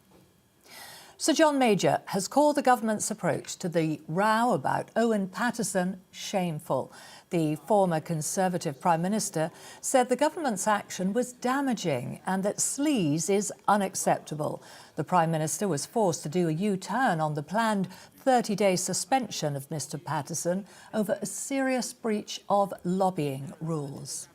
Sir John Major has called the government's approach to the row about Owen Paterson shameful. The former Conservative Prime Minister said the government's action was damaging and that sleaze is unacceptable. The Prime Minister was forced to do a U-turn on the planned 30-day suspension of Mr Paterson over a serious breach of lobbying rules.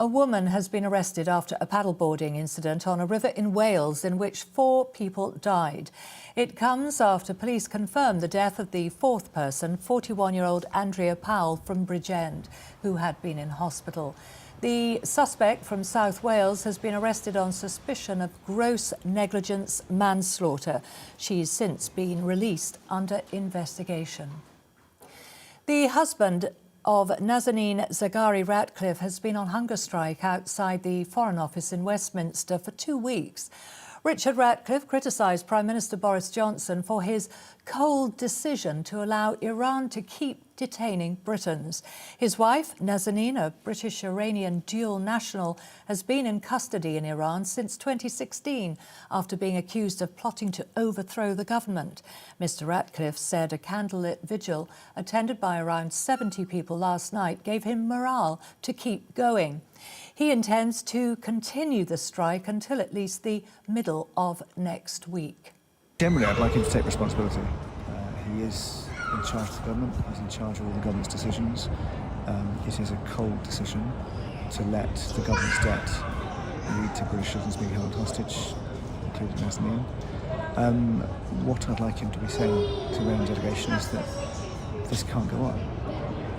A woman has been arrested after a paddleboarding incident on a river in Wales in which 4 people died. It comes after police confirmed the death of the 4th person, 41-year-old Andrea Powell from Bridgend, who had been in hospital. The suspect from South Wales has been arrested on suspicion of gross negligence manslaughter. She's since been released under investigation. The husband of Nazanin Zaghari-Ratcliffe has been on hunger strike outside the Foreign Office in Westminster for 2 weeks. Richard Ratcliffe criticised Prime Minister Boris Johnson for his cold decision to allow Iran to keep detaining Britons. His wife, Nazanin, a British-Iranian dual national, has been in custody in Iran since 2016 after being accused of plotting to overthrow the government. Mr Ratcliffe said a candlelit vigil attended by around 70 people last night gave him morale to keep going. He intends to continue the strike until at least the middle of next week. Generally, I'd like him to take responsibility. He is in charge of the government, he's in charge of all the government's decisions. It is a cold decision to let the government's debt lead to British citizens being held hostage, including Nazanin. What I'd like him to be saying to the Iranian delegation is that this can't go on.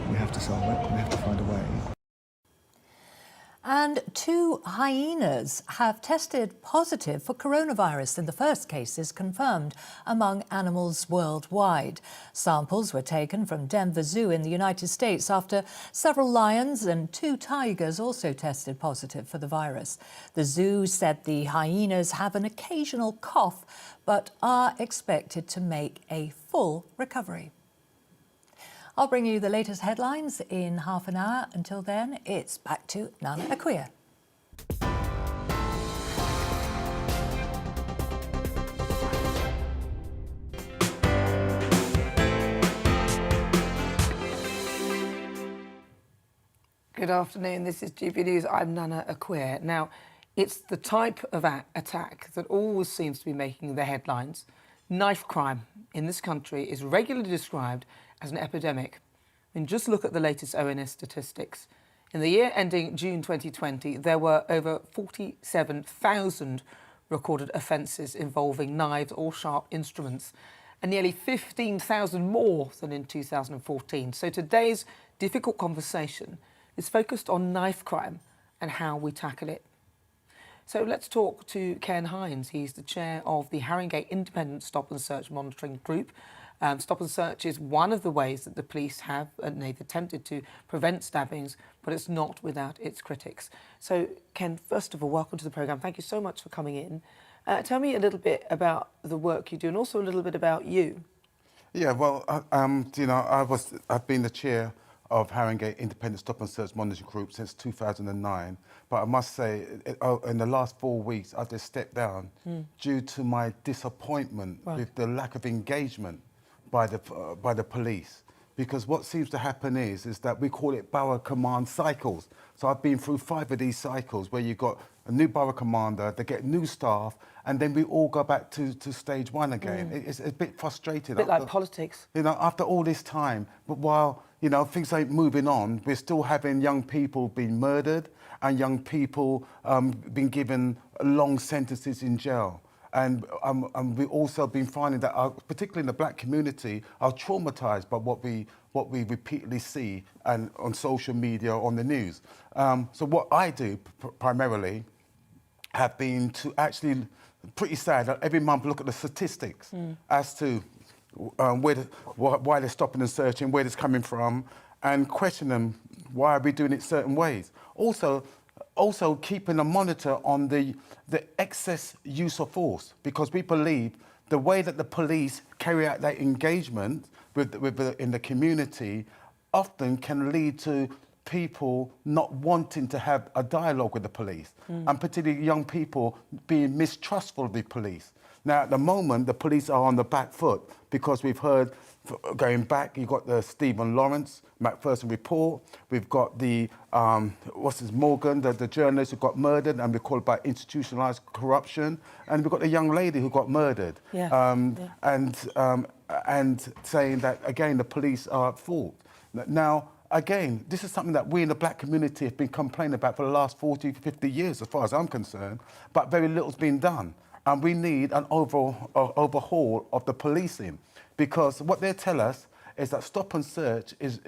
We have to solve it, we have to find a way. And 2 hyenas have tested positive for coronavirus in the first cases confirmed among animals worldwide. Samples were taken from Denver Zoo in the United States after several lions and 2 tigers also tested positive for the virus. The zoo said the hyenas have an occasional cough but are expected to make a full recovery. I'll bring you the latest headlines in half an hour. Until then, it's back to Nana Akua. Good afternoon, this is GB News. I'm Nana Akua. Now, it's the type of attack that always seems to be making the headlines. Knife crime in this country is regularly described as an epidemic. I mean, just look at the latest ONS statistics. In the year ending June 2020, there were over 47,000 recorded offences involving knives or sharp instruments, and nearly 15,000 more than in 2014. So today's difficult conversation is focused on knife crime and how we tackle it. So let's talk to Ken Hines. He's the chair of the Haringey Independent Stop and Search Monitoring Group. Stop and search is one of the ways that the police have, and they've attempted to prevent stabbings, but it's not without its critics. So, Ken, first of all, welcome to the programme. Thank you so much for coming in. Tell me a little bit about the work you do and also a little bit about you. Yeah, well, you know, I've been the chair of Haringey Independent Stop and Search Monitoring Group since 2009. But I must say, in the last 4 weeks, I've just stepped down due to my disappointment with the lack of engagement by the police. because what seems to happen is that we call it borough command cycles. So I've been through 5 of these cycles where you've got a new borough commander, they get new staff, and then we all go back to stage 1 again. It's a bit frustrating. A bit like politics. You know, after all this time, but while, you know, things ain't moving on, we're still having young people being murdered and young people being given long sentences in jail. And we've also been finding that, particularly in the black community, are traumatised by what we repeatedly see and on social media, on the news. So what I do primarily have been to actually, pretty sad, that every month look at the statistics as to why they're stopping and searching, where it's coming from, and question them, why are we doing it certain ways? Also keeping a monitor on the excess use of force, because we believe the way that the police carry out their engagement in the community often can lead to people not wanting to have a dialogue with the police, and particularly young people being mistrustful of the police. Now, at the moment, the police are on the back foot because we've heard, going back, you've got the Stephen Lawrence, Macpherson report. We've got the, Morgan, the journalist who got murdered, and we call it by institutionalised corruption. And we've got the young lady who got murdered. And saying that, again, the police are at fault. Now, again, this is something that we in the black community have been complaining about for the last 40, 50 years, as far as I'm concerned, but very little's been done. And we need an overhaul of the policing, because what they tell us is that stop and search is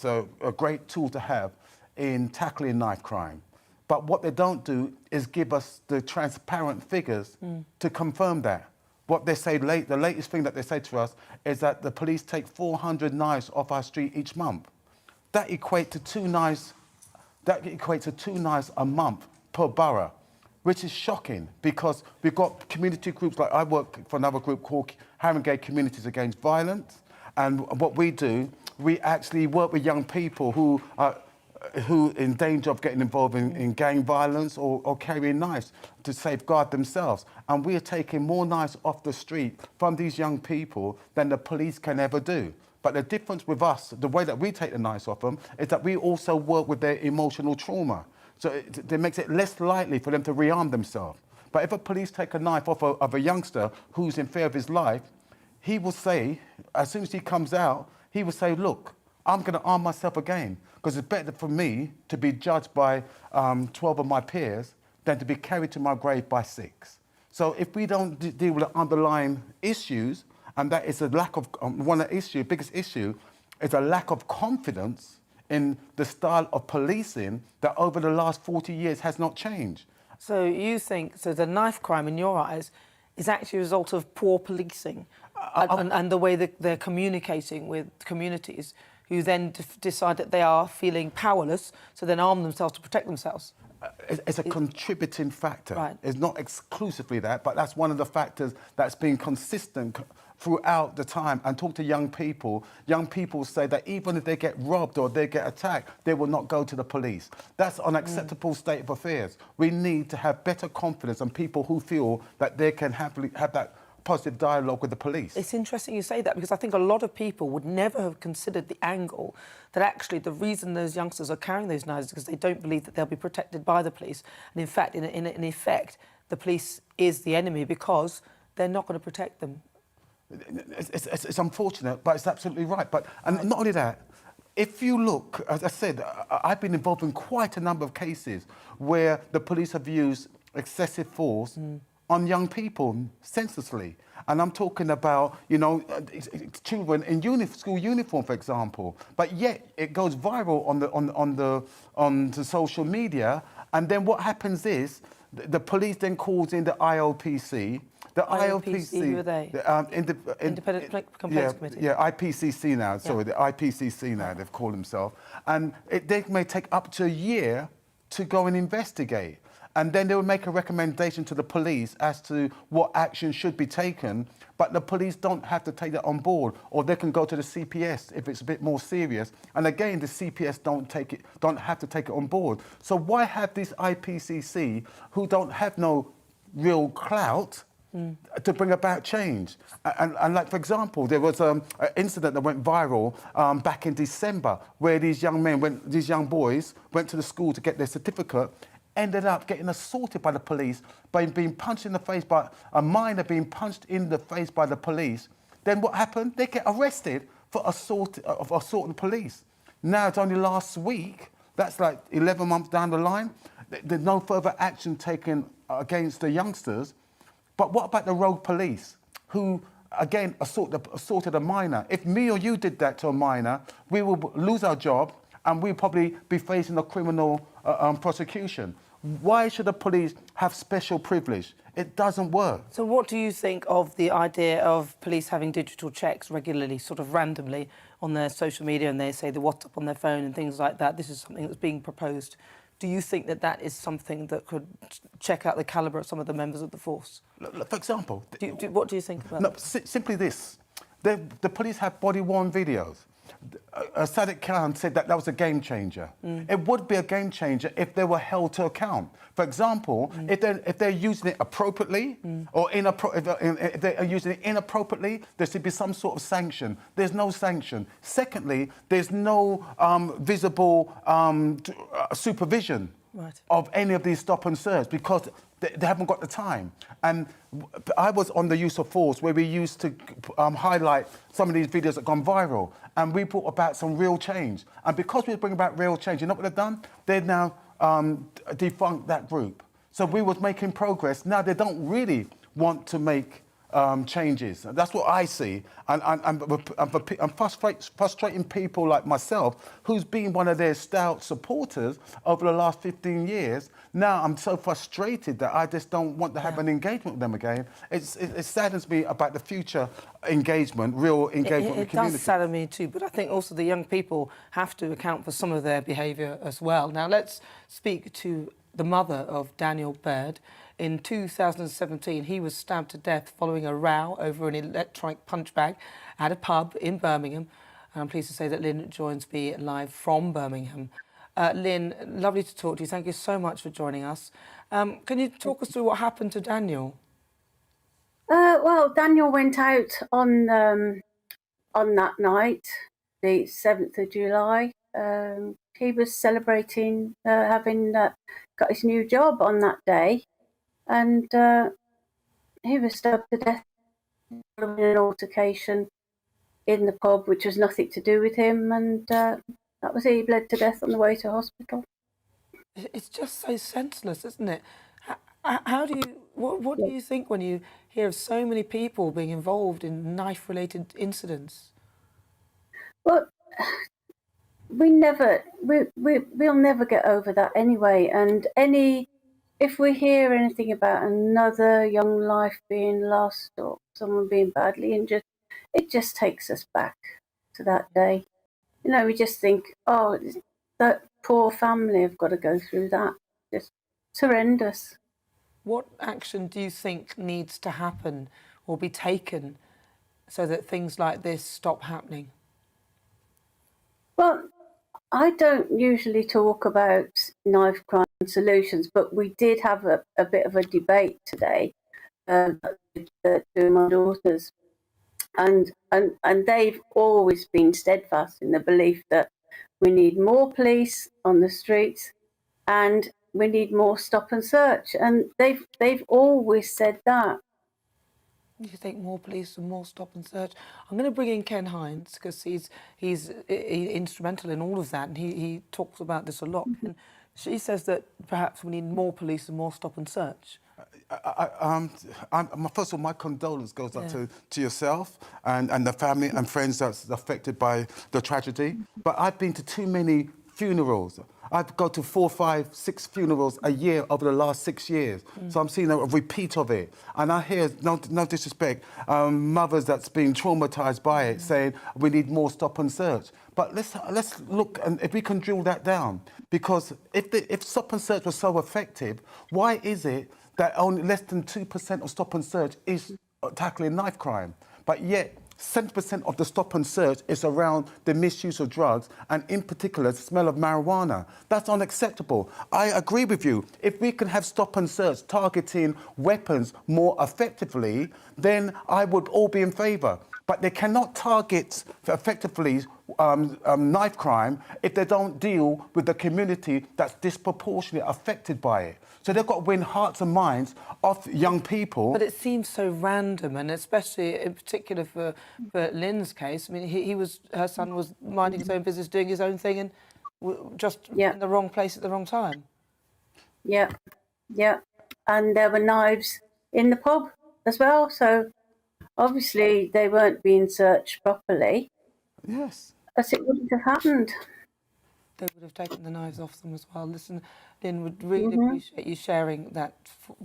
a great tool to have in tackling knife crime. But what they don't do is give us the transparent figures to confirm that. What they say, the latest thing that they say to us is that the police take 400 knives off our street each month. That equates to 2 knives. That equates to 2 knives a month per borough, which is shocking, because we've got community groups, like I work for another group called Haringey Communities Against Violence, and what we do, we actually work with young people who are in danger of getting involved in gang violence or carrying knives to safeguard themselves. And we are taking more knives off the street from these young people than the police can ever do. But the difference with us, the way that we take the knives off them, is that we also work with their emotional trauma. So it makes it less likely for them to rearm themselves. But if a police take a knife off of a youngster who's in fear of his life, he will say, as soon as he comes out, he will say, look, I'm going to arm myself again, because it's better for me to be judged by 12 of my peers than to be carried to my grave by 6. So if we don't deal with the underlying issues, and that is a lack of, one of the biggest issue is a lack of confidence in the style of policing that over the last 40 years has not changed. So you think, so the knife crime in your eyes is actually a result of poor policing and the way that they're communicating with communities who then decide that they are feeling powerless, so then arm themselves to protect themselves? It's a contributing factor. Right. It's not exclusively that, but that's one of the factors that's been consistent throughout the time. And talk to young people say that even if they get robbed or they get attacked, they will not go to the police. That's an unacceptable state of affairs. We need to have better confidence in people who feel that they can have that positive dialogue with the police. It's interesting you say that, because I think a lot of people would never have considered the angle that actually the reason those youngsters are carrying those knives is because they don't believe that they'll be protected by the police. And in fact, in effect, the police is the enemy because they're not going to protect them. It's unfortunate, but it's absolutely right. And not only that, if you look, as I said, I've been involved in quite a number of cases where the police have used excessive force on young people senselessly. And I'm talking about, children in school uniform, for example. But yet it goes viral on the social media. And then what happens is the police then calls in the IOPC. The IOPC, who are they? Independent Complaints Committee. Yeah, IPCC now. Sorry, the IPCC now, they've called themselves. And they may take up to a year to go and investigate. And then they will make a recommendation to the police as to what action should be taken, but the police don't have to take that on board, or they can go to the CPS if it's a bit more serious. And again, the CPS don't have to take it on board. So why have this IPCC, who don't have no real clout, to bring about change. And like, for example, there was an incident that went viral back in December where these young boys went to the school to get their certificate, ended up getting assaulted by the police, by being punched in the face by a minor being punched in the face by the police. Then what happened? They get arrested for assaulting the police. Now it's only last week, that's like 11 months down the line, there's no further action taken against the youngsters. But what about the rogue police who, again, assaulted a minor? If me or you did that to a minor, we will lose our job and we'll probably be facing a criminal prosecution. Why should the police have special privilege? It doesn't work. So what do you think of the idea of police having digital checks regularly, sort of randomly, on their social media, and they say the WhatsApp on their phone and things like that? This is something that's being proposed. Do you think that that is something that could check out the calibre of some of the members of the force? For example... what do you think about that? Simply this. The police have body-worn videos. Sadiq Khan said that was a game changer. It would be a game changer if they were held to account. For example, if they're using it appropriately or if they are using it inappropriately, there should be some sort of sanction. There's no sanction. Secondly, there's no visible supervision of any of these stop and search because they haven't got the time. And I was on the use of force where we used to highlight some of these videos that gone viral, and we brought about some real change. And because we bring about real change, you know what they've done? They've now defunct that group. So we was making progress. Now they don't really want to make changes. That's what I see. And frustrating people like myself, who's been one of their stout supporters over the last 15 years. Now I'm so frustrated that I just don't want to have an engagement with them again. It saddens me about the future engagement, real engagement with the community. It does sadden me too, but I think also the young people have to account for some of their behaviour as well. Now let's speak to the mother of Daniel Bird. In 2017, he was stabbed to death following a row over an electronic punch bag at a pub in Birmingham. And I'm pleased to say that Lynn joins me live from Birmingham. Lynn, lovely to talk to you. Thank you so much for joining us. Can you talk us through what happened to Daniel? Well, Daniel went out on that night, the 7th of July. He was celebrating having got his new job on that day. And he was stabbed to death in an altercation in the pub, which was nothing to do with him, and that was it. He bled to death on the way to hospital. It's just so senseless, isn't it? How do you? What do you think when you hear of so many people being involved in knife-related incidents? Well, we'll never get over that anyway, and if we hear anything about another young life being lost or someone being badly injured, it just takes us back to that day. You know, we just think, oh, that poor family have got to go through that. Just horrendous. What action do you think needs to happen or be taken so that things like this stop happening? Well, I don't usually talk about knife crime solutions, but we did have a bit of a debate today with two of my daughters, and they've always been steadfast in the belief that we need more police on the streets and we need more stop and search, and they've always said that. You think more police and more stop and search. I'm going to bring in Ken Hines because he's instrumental in all of that, and he talks about this a lot. And she says that perhaps we need more police and more stop and search. First of all, my condolence goes out to yourself and the family and friends that's affected by the tragedy. But I've been to too many funerals. I've gone to 4, 5, 6 funerals a year over the last 6 years. So I'm seeing a repeat of it. And I hear, no disrespect, mothers that's been traumatised by it saying we need more stop and search. But let's look, and if we can drill that down, because if stop and search was so effective, why is it that only less than 2% of stop and search is tackling knife crime? But yet, 70% of the stop and search is around the misuse of drugs and in particular the smell of marijuana. That's unacceptable. I agree with you. If we can have stop and search targeting weapons more effectively, then I would all be in favour. But they cannot target effectively knife crime if they don't deal with the community that's disproportionately affected by it. So they've got to win hearts and minds of young people. But it seems so random, and especially in particular for Lynn's case. I mean, her son was minding his own business, doing his own thing, and just in the wrong place at the wrong time. Yeah, yeah. And there were knives in the pub as well, so obviously they weren't being searched properly. Yes. Because it wouldn't have happened. They would have taken the knives off them as well. Listen, Lynn, would really appreciate you sharing that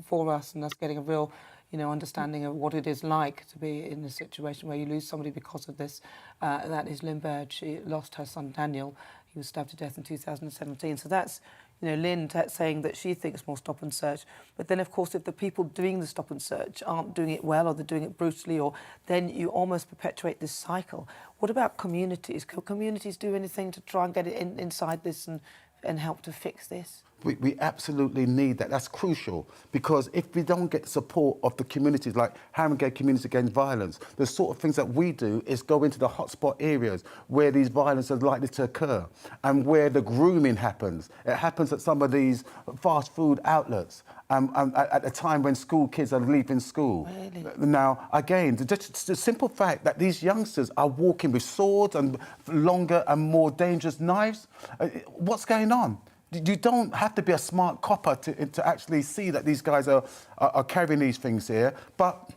for us and us getting a real, understanding of what it is like to be in a situation where you lose somebody because of this. That is Lynn Bird. She lost her son Daniel. He was stabbed to death in 2017. So that's, Lynn saying that she thinks more stop and search. But then, of course, if the people doing the stop and search aren't doing it well or they're doing it brutally, then you almost perpetuate this cycle. What about communities? Can communities do anything to try and get it inside this and help to fix this? We absolutely need that. That's crucial, because if we don't get the support of the communities like Haringey Community Against Violence, the sort of things that we do is go into the hotspot areas where these violence is likely to occur and where the grooming happens. It happens at some of these fast food outlets at the time when school kids are leaving school. Really? Now, again, just the simple fact that these youngsters are walking with swords and longer and more dangerous knives, what's going on? You don't have to be a smart copper to actually see that these guys are carrying these things here, but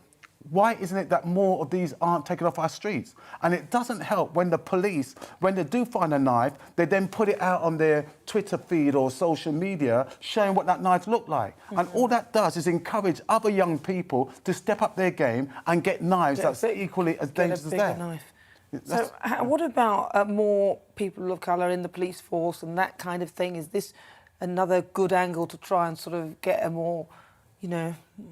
why isn't it that more of these aren't taken off our streets? And it doesn't help when the police, when they do find a knife, they then put it out on their Twitter feed or social media showing what that knife looked like. And all that does is encourage other young people to step up their game and get knives that's equally as dangerous as that. Knife. So what about more people of colour in the police force and that kind of thing? Is this another good angle to try and sort of get a more,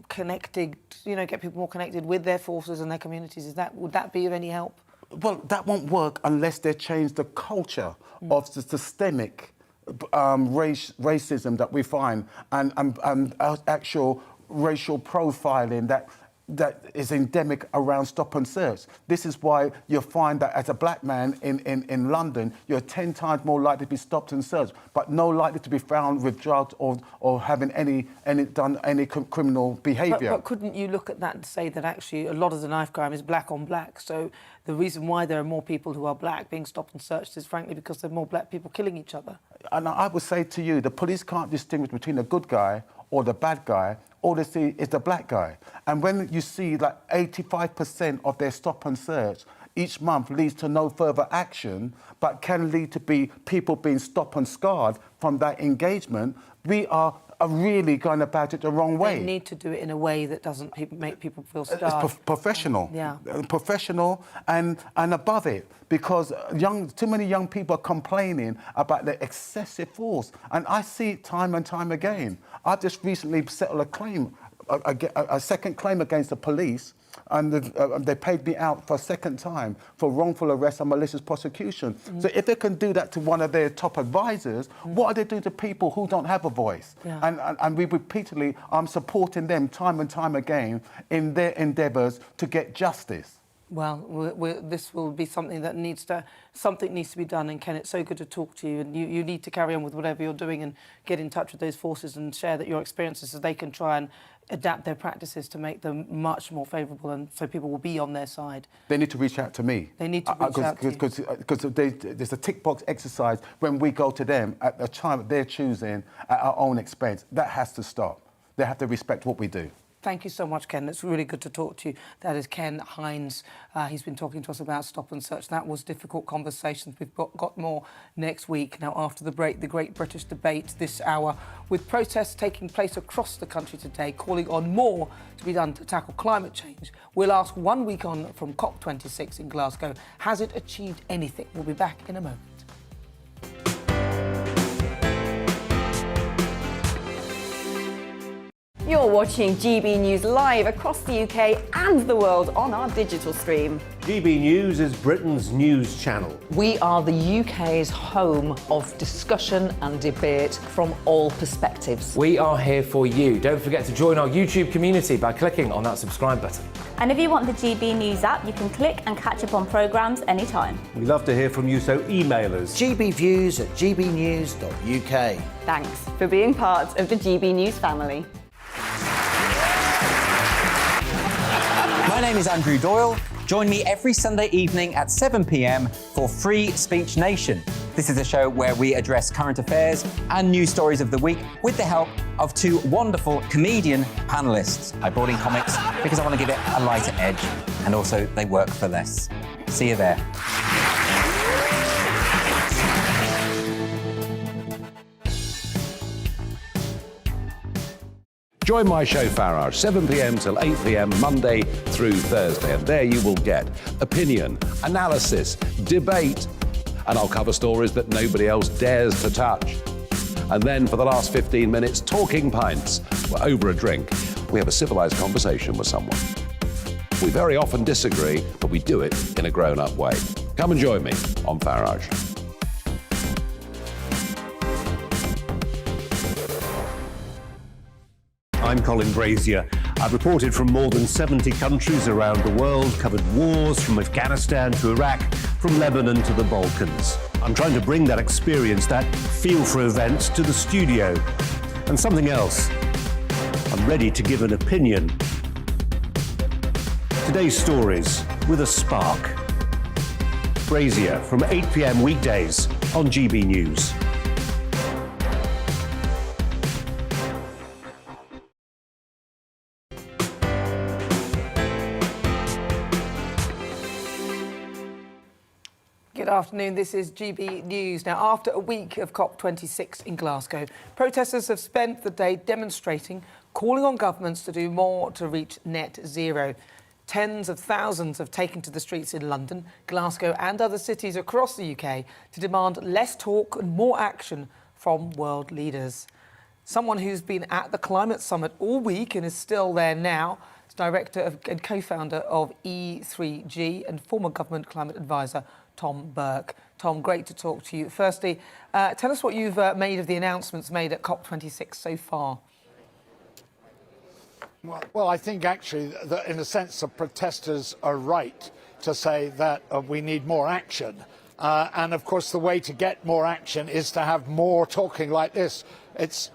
connected, get people more connected with their forces and their communities? Would that be of any help? Well, that won't work unless they change the culture of the systemic racism that we find and actual racial profiling that is endemic around stop and search. This is why you find that as a black man in London, you're 10 times more likely to be stopped and searched, but no likely to be found with drugs or having done any criminal behaviour. But couldn't you look at that and say that actually a lot of the knife crime is black on black? So the reason why there are more people who are black being stopped and searched is frankly because there are more black people killing each other. And I would say to you, the police can't distinguish between a good guy or the bad guy. All they see is the black guy. And when you see like 85% of their stop and search each month leads to no further action, but can lead to people being stopped and scarred from that engagement, we are really going about it the wrong way. They need to do it in a way that doesn't make people feel scarred. It's professional. Yeah. Professional and above it, because too many young people are complaining about the excessive force. And I see it time and time again. I just recently settled a second claim against the police, and they paid me out for a second time for wrongful arrest and malicious prosecution. So if they can do that to one of their top advisors, what are they doing to people who don't have a voice? Yeah. And we repeatedly supporting them time and time again in their endeavours to get justice. Well, this will be something that needs to be done. And Ken, it's so good to talk to you. And you need to carry on with whatever you're doing and get in touch with those forces and share your experiences so they can try and adapt their practices to make them much more favourable, and so people will be on their side. They need to reach out to me. They need to reach out to you. Because there's a tick box exercise when we go to them at a time they're choosing at our own expense. That has to stop. They have to respect what we do. Thank you so much, Ken. It's really good to talk to you. That is Ken Hines. He's been talking to us about stop and search. That was difficult conversations. We've got more next week. Now, after the break, the Great British Debate this hour, with protests taking place across the country today, calling on more to be done to tackle climate change. We'll ask 1 week on from COP26 in Glasgow, has it achieved anything? We'll be back in a moment. You're watching GB News live across the UK and the world on our digital stream. GB News is Britain's news channel. We are the UK's home of discussion and debate from all perspectives. We are here for you. Don't forget to join our YouTube community by clicking on that subscribe button. And if you want the GB News app, you can click and catch up on programmes anytime. We love to hear from you, so email us. gbviews@gbnews.uk. Thanks for being part of the GB News family. My name is Andrew Doyle. Join me every Sunday evening at 7 p.m. for Free Speech Nation. This is a show where we address current affairs and news stories of the week with the help of two wonderful comedian panellists. I brought in comics because I want to give it a lighter edge, and also they work for less. See you there. Join my show Farage, 7 p.m. till 8 p.m. Monday through Thursday, and there you will get opinion, analysis, debate, and I'll cover stories that nobody else dares to touch. And then for the last 15 minutes, talking pints. We're over a drink. We have a civilised conversation with someone. We very often disagree, but we do it in a grown-up way. Come and join me on Farage. I'm Colin Brazier. I've reported from more than 70 countries around the world, covered wars from Afghanistan to Iraq, from Lebanon to the Balkans. I'm trying to bring that experience, that feel for events, to the studio. And something else. I'm ready to give an opinion. Today's stories with a spark. Brazier from 8 p.m. weekdays on GB News. Good afternoon, this is GB News. Now, after a week of COP26 in Glasgow, protesters have spent the day demonstrating, calling on governments to do more to reach net zero. Tens of thousands have taken to the streets in London, Glasgow and other cities across the UK to demand less talk and more action from world leaders. Someone who's been at the climate summit all week and is still there now, is director and co-founder of E3G and former government climate advisor Tom Burke. Tom, great to talk to you. Firstly, tell us what you've made of the announcements made at COP26 so far. Well, I think actually that in a sense the protesters are right to say that we need more action. And of course the way to get more action is to have more talking like this. It's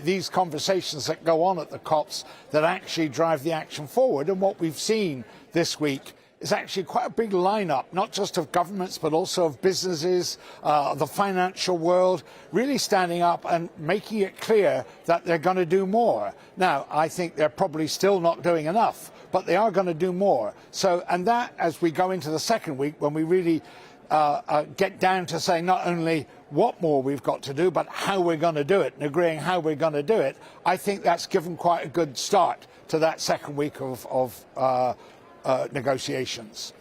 these conversations that go on at the COPs that actually drive the action forward. And what we've seen this week is actually quite a big lineup, not just of governments, but also of businesses, the financial world, really standing up and making it clear that they're going to do more. Now, I think they're probably still not doing enough, but they are going to do more. So, and that, as we go into the second week, when we really get down to saying not only what more we've got to do, but how we're going to do it, and agreeing how we're going to do it, I think that's given quite a good start to that second week of negotiations.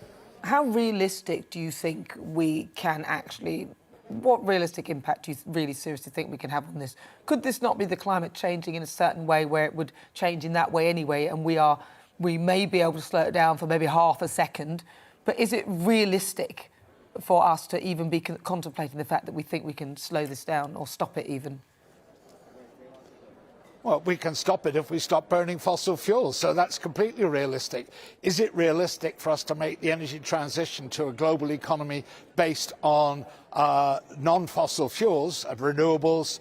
How realistic do you think we can actually, what realistic impact do you really seriously think we can have on this? Could this not be the climate changing in a certain way where it would change in that way anyway, and we may be able to slow it down for maybe half a second, but is it realistic for us to even be contemplating the fact that we think we can slow this down or stop it even? Well, we can stop it if we stop burning fossil fuels, so that's completely realistic. Is it realistic for us to make the energy transition to a global economy based on non-fossil fuels, renewables,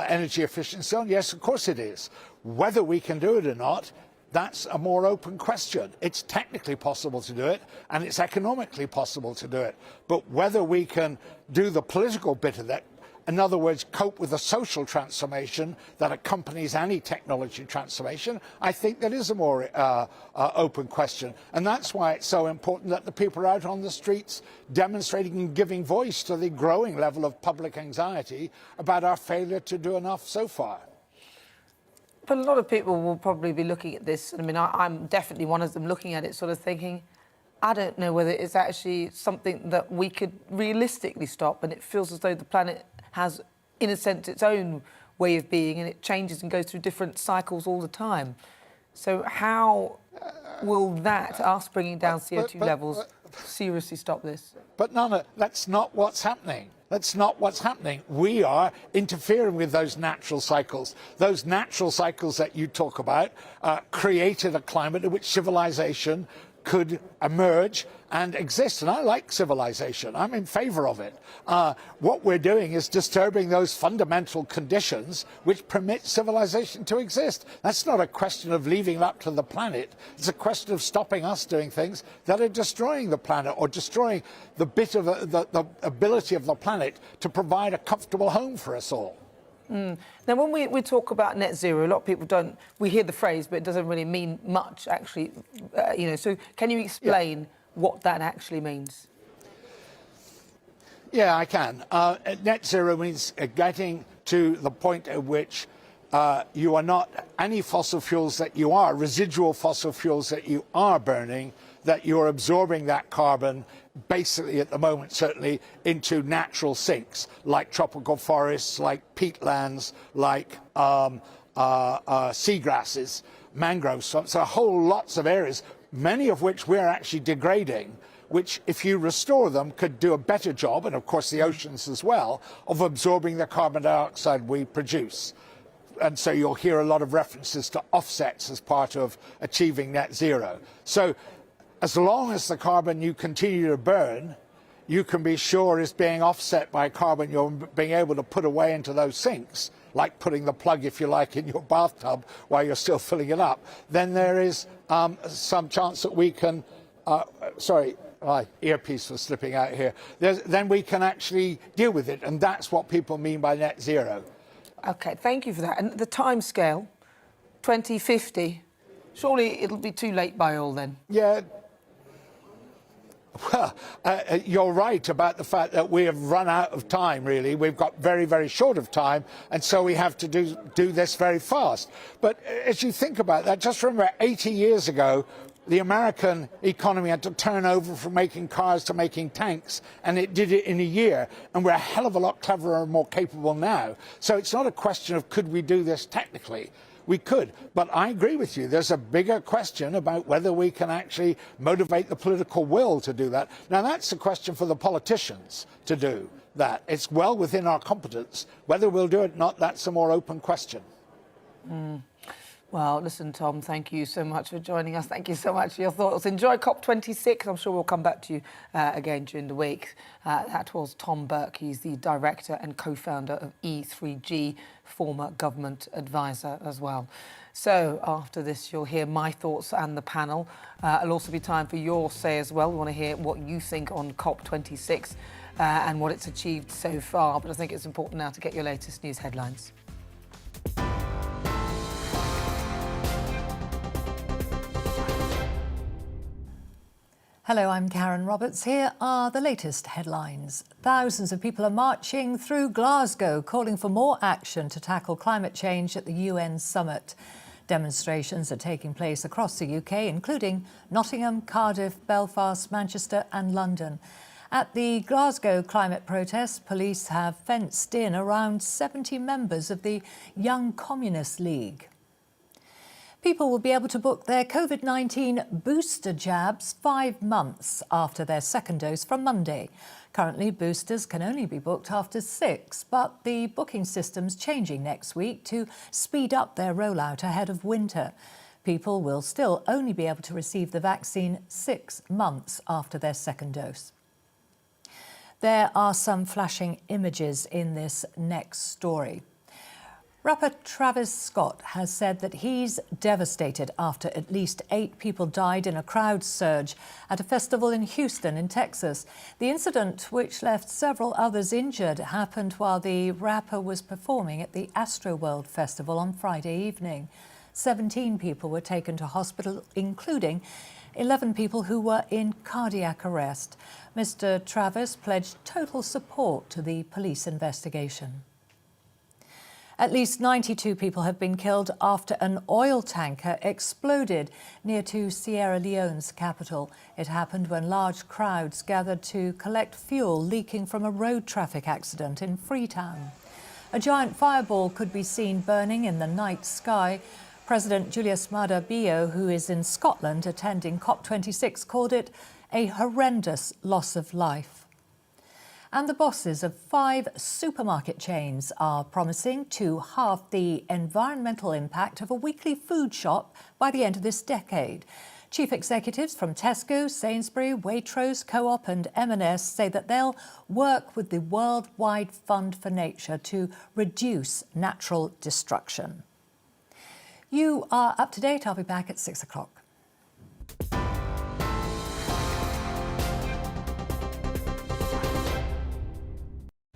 energy efficiency? Yes, of course it is. Whether we can do it or not, that's a more open question. It's technically possible to do it, and it's economically possible to do it. But whether we can do the political bit of that, in other words, cope with the social transformation that accompanies any technology transformation, I think that is a more open question. And that's why it's so important that the people are out on the streets demonstrating and giving voice to the growing level of public anxiety about our failure to do enough so far. But a lot of people will probably be looking at this. I mean, I'm definitely one of them looking at it sort of thinking, I don't know whether it's actually something that we could realistically stop, and it feels as though the planet has, in a sense, its own way of being, and it changes and goes through different cycles all the time. So how will that, us bringing down CO2 levels, seriously stop this. But Nana, that's not what's happening. That's not what's happening. We are interfering with those natural cycles. Those natural cycles that you talk about created a climate in which civilization could emerge and exist. And I like civilization. I'm in favor of it. What we're doing is disturbing those fundamental conditions which permit civilization to exist. That's not a question of leaving it up to the planet. It's a question of stopping us doing things that are destroying the planet or destroying the bit of the ability of the planet to provide a comfortable home for us all. Now, when we talk about net zero, a lot of people don't. We hear the phrase, but it doesn't really mean much, actually. So, can you explain what that actually means? Yeah, I can. Net zero means getting to the point at which you are not any fossil fuels that you are, residual fossil fuels that you are burning, that you're absorbing that carbon, basically at the moment certainly, into natural sinks, like tropical forests, like peatlands, like seagrasses, mangroves, so whole lots of areas, many of which we're actually degrading, which if you restore them could do a better job, and of course the oceans as well, of absorbing the carbon dioxide we produce. And so you'll hear a lot of references to offsets as part of achieving net zero. So as long as the carbon you continue to burn, you can be sure is being offset by carbon you're being able to put away into those sinks, like putting the plug, if you like, in your bathtub while you're still filling it up, then there is some chance that we can, sorry, my earpiece was slipping out here, then we can actually deal with it. And that's what people mean by net zero. OK, thank you for that. And the time scale, 2050, surely it'll be too late by all then? Yeah. Well, you're right about the fact that we have run out of time, really. We've got very, very short of time, and so we have to do this very fast. But as you think about that, just remember 80 years ago, the American economy had to turn over from making cars to making tanks, and it did it in a year. And we're a hell of a lot cleverer and more capable now. So it's not a question of could we do this technically. We could, but I agree with you. There's a bigger question about whether we can actually motivate the political will to do that. Now, that's a question for the politicians to do that. It's well within our competence. Whether we'll do it or not, that's a more open question. Well, listen, Tom, thank you so much for joining us. Thank you so much for your thoughts. Enjoy COP26. I'm sure we'll come back to you again during the week. That was Tom Burke. He's the director and co-founder of E3G, former government advisor as well. So after this, you'll hear my thoughts and the panel. It'll also be time for your say as well. We want to hear what you think on COP26 and what it's achieved so far. But I think it's important now to get your latest news headlines. Hello, I'm Karen Roberts. Here are the latest headlines. Thousands of people are marching through Glasgow, calling for more action to tackle climate change at the UN summit. Demonstrations are taking place across the UK, including Nottingham, Cardiff, Belfast, Manchester and London. At the Glasgow climate protests, police have fenced in around 70 members of the Young Communist League. People will be able to book their COVID-19 booster jabs 5 months after their second dose from Monday. Currently, boosters can only be booked after 6, but the booking system's changing next week to speed up their rollout ahead of winter. People will still only be able to receive the vaccine 6 months after their second dose. There are some flashing images in this next story. Rapper Travis Scott has said that he's devastated after at least 8 people died in a crowd surge at a festival in Houston in Texas. The incident, which left several others injured, happened while the rapper was performing at the Astroworld Festival on Friday evening. 17 people were taken to hospital, including 11 people who were in cardiac arrest. Mr. Travis pledged total support to the police investigation. At least 92 people have been killed after an oil tanker exploded near to Sierra Leone's capital. It happened when large crowds gathered to collect fuel leaking from a road traffic accident in Freetown. A giant fireball could be seen burning in the night sky. President Julius Maada Bio, who is in Scotland attending COP26, called it a horrendous loss of life. And the bosses of 5 supermarket chains are promising to halve the environmental impact of a weekly food shop by the end of this decade. Chief executives from Tesco, Sainsbury, Waitrose, Co-op and M&S say that they'll work with the Worldwide Fund for Nature to reduce natural destruction. You are up to date. I'll be back at 6 o'clock.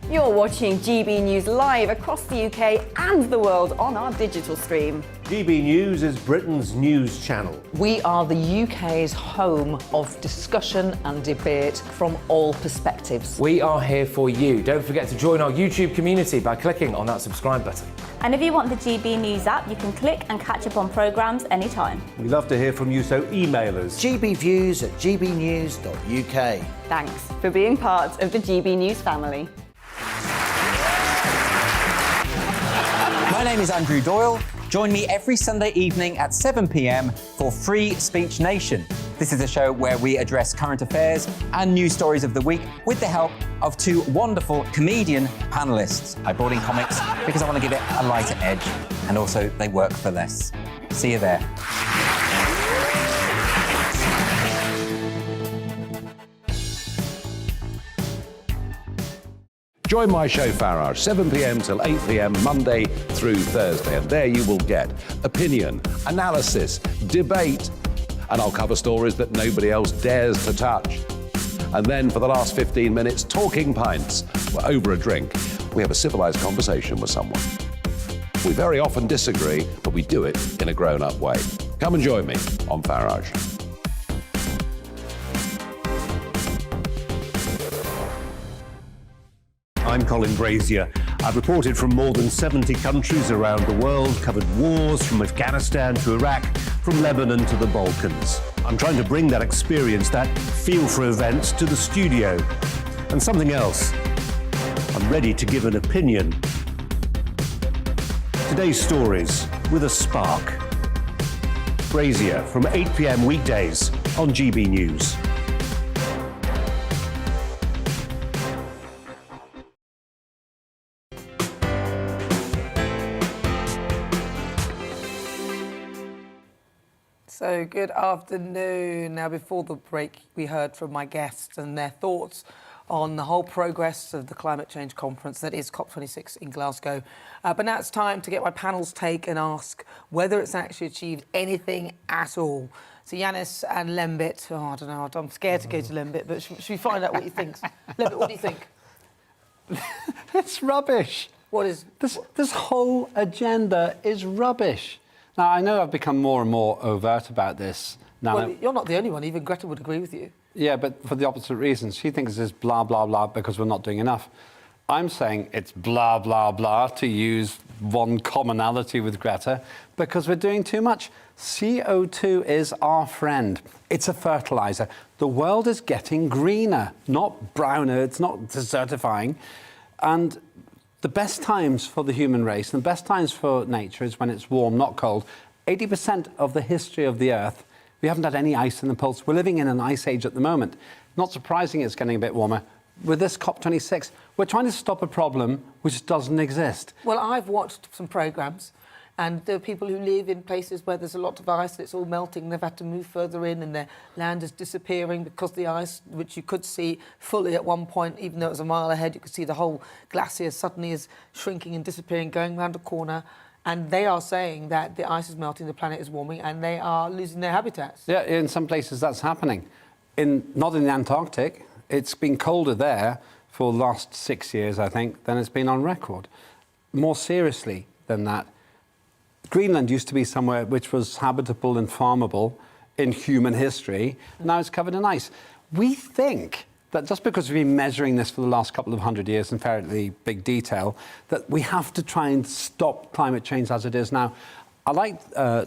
You're watching GB News live across the UK and the world on our digital stream. GB News is Britain's news channel. We are the UK's home of discussion and debate from all perspectives. We are here for you. Don't forget to join our YouTube community by clicking on that subscribe button. And if you want the GB News app, you can click and catch up on programmes anytime. We love to hear from you, so email us. gbviews@gbnews.uk. Thanks for being part of the GB News family. My name is Andrew Doyle. Join me every Sunday evening at 7 p.m. for Free Speech Nation. This is a show where we address current affairs and news stories of the week with the help of 2 wonderful comedian panellists. I brought in comics because I want to give it a lighter edge, and also they work for less. See you there. Join my show Farage, 7 p.m. till 8 p.m. Monday through Thursday, and there you will get opinion, analysis, debate, and I'll cover stories that nobody else dares to touch. And then for the last 15 minutes, talking pints. We're over a drink. We have a civilised conversation with someone. We very often disagree, but we do it in a grown-up way. Come and join me on Farage. I'm Colin Brazier. I've reported from more than 70 countries around the world, covered wars from Afghanistan to Iraq, from Lebanon to the Balkans. I'm trying to bring that experience, that feel for events, to the studio. And something else, I'm ready to give an opinion. Today's stories with a spark. Brazier from 8 p.m. weekdays on GB News. So good afternoon. Now, before the break, we heard from my guests and their thoughts on the whole progress of the climate change conference that is COP26 in Glasgow. But now it's time to get my panel's take and ask whether it's actually achieved anything at all. So Yanis and Lembit, I don't know, I'm scared to go to Lembit, but should we find out what he thinks? Lembit, what do you think? It's rubbish. What is... This whole agenda is rubbish. Now, I know I've become more and more overt about this. Now, well, you're not the only one. Even Greta would agree with you. Yeah, but for the opposite reasons. She thinks it's blah, blah, blah because we're not doing enough. I'm saying it's blah, blah, blah, to use one commonality with Greta, because we're doing too much. CO2 is our friend. It's a fertilizer. The world is getting greener, not browner. It's not desertifying. And the best times for the human race and the best times for nature is when it's warm, not cold. 80% of the history of the Earth, we haven't had any ice in the poles. We're living in an ice age at the moment. Not surprising it's getting a bit warmer. With this COP26, we're trying to stop a problem which doesn't exist. Well, I've watched some programmes, and there are people who live in places where there's a lot of ice and it's all melting. They've had to move further in and their land is disappearing because the ice, which you could see fully at one point, even though it was a mile ahead, you could see the whole glacier suddenly is shrinking and disappearing, going round a corner. And they are saying that the ice is melting, the planet is warming, and they are losing their habitats. Yeah, in some places that's happening. Not in the Antarctic. It's been colder there for the last 6 years, I think, than it's been on record. More seriously than that, Greenland used to be somewhere which was habitable and farmable in human history. Now it's covered in ice. We think that just because we've been measuring this for the last couple of 100 years in fairly big detail, that we have to try and stop climate change as it is now. I like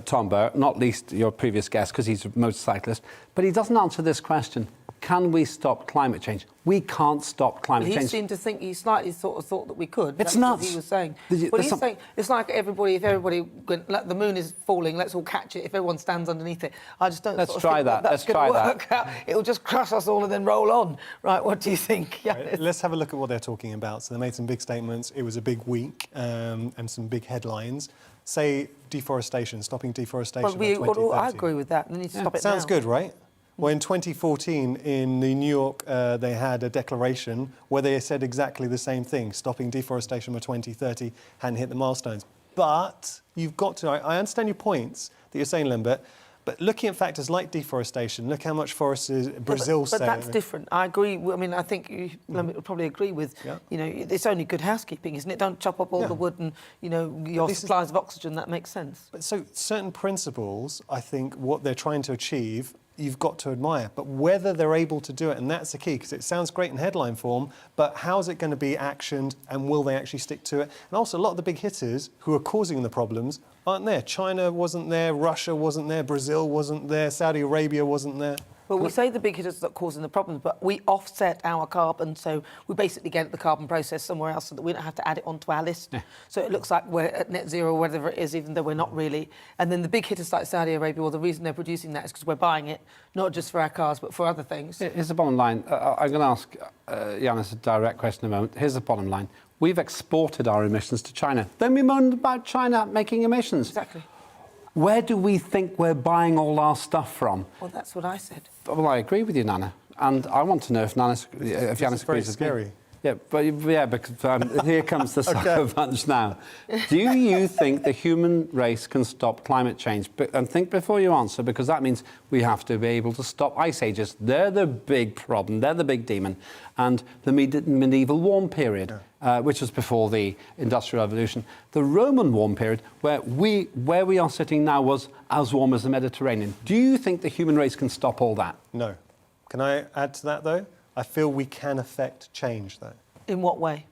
Tom Burr, not least your previous guest, because he's a motorcyclist, but he doesn't answer this question. can we stop climate change? We can't stop climate He change. seemed to think, he slightly sort of thought that we could. It's That's what nuts. he was saying. There's Well, he's some- saying it's like if everybody went, like, the moon is falling, let's all catch it. If everyone stands underneath it, I just don't. Let's sort of try think that. That's Let's try gonna that. work out. It'll just crush us all and then roll on. Right? What do you think? Yeah. Right, let's have a look at what they're talking about. So they made some big statements. It was a big week and some big headlines. Say deforestation, stopping deforestation Well, by 2030. I agree with that. We need to stop it Sounds now. good, right? Well, in 2014, in New York, they had a declaration where they said exactly the same thing, stopping deforestation by 2030, hadn't hit the milestones. But you've got to, I understand your points that you're saying, Lambert, but looking at factors like deforestation, look how much forest is Brazil But that's different. I agree. I mean, I think you would probably agree with, you know, it's only good housekeeping, isn't it? Don't chop up all the wood and, you know, your supplies of oxygen. That makes sense. But so certain principles, I think, what they're trying to achieve, you've got to admire. But whether they're able to do it, and that's the key, because it sounds great in headline form, but how's it going to be actioned and will they actually stick to it? And also, a lot of the big hitters who are causing the problems aren't there. China wasn't there, Russia wasn't there, Brazil wasn't there, Saudi Arabia wasn't there. Well, we say the big hitters that are causing the problems, but we offset our carbon, so we basically get the carbon process somewhere else so that we don't have to add it onto our list. Yeah. So it looks like we're at net zero, or whatever it is, even though we're not really. And then the big hitters like Saudi Arabia, well, the reason they're producing that is because we're buying it, not just for our cars, but for other things. Here's the bottom line. I'm going to ask Yanis a direct question in a moment. Here's the bottom line. We've exported our emissions to China. Then we moaned about China making emissions. Exactly. Where do we think we're buying all our stuff from? Well, that's what I said. Well, I agree with you, Nana, and I want to know if Yanis agrees with me. Yeah, because here comes the sucker punch now. Do you think the human race can stop climate change? And think before you answer, because that means we have to be able to stop ice ages. They're the big problem. They're the big demon. And the medieval warm period, which was before the Industrial Revolution. The Roman warm period, where we are sitting now, was as warm as the Mediterranean. Do you think the human race can stop all that? No. Can I add to that, though? I feel we can affect change, though. In what way?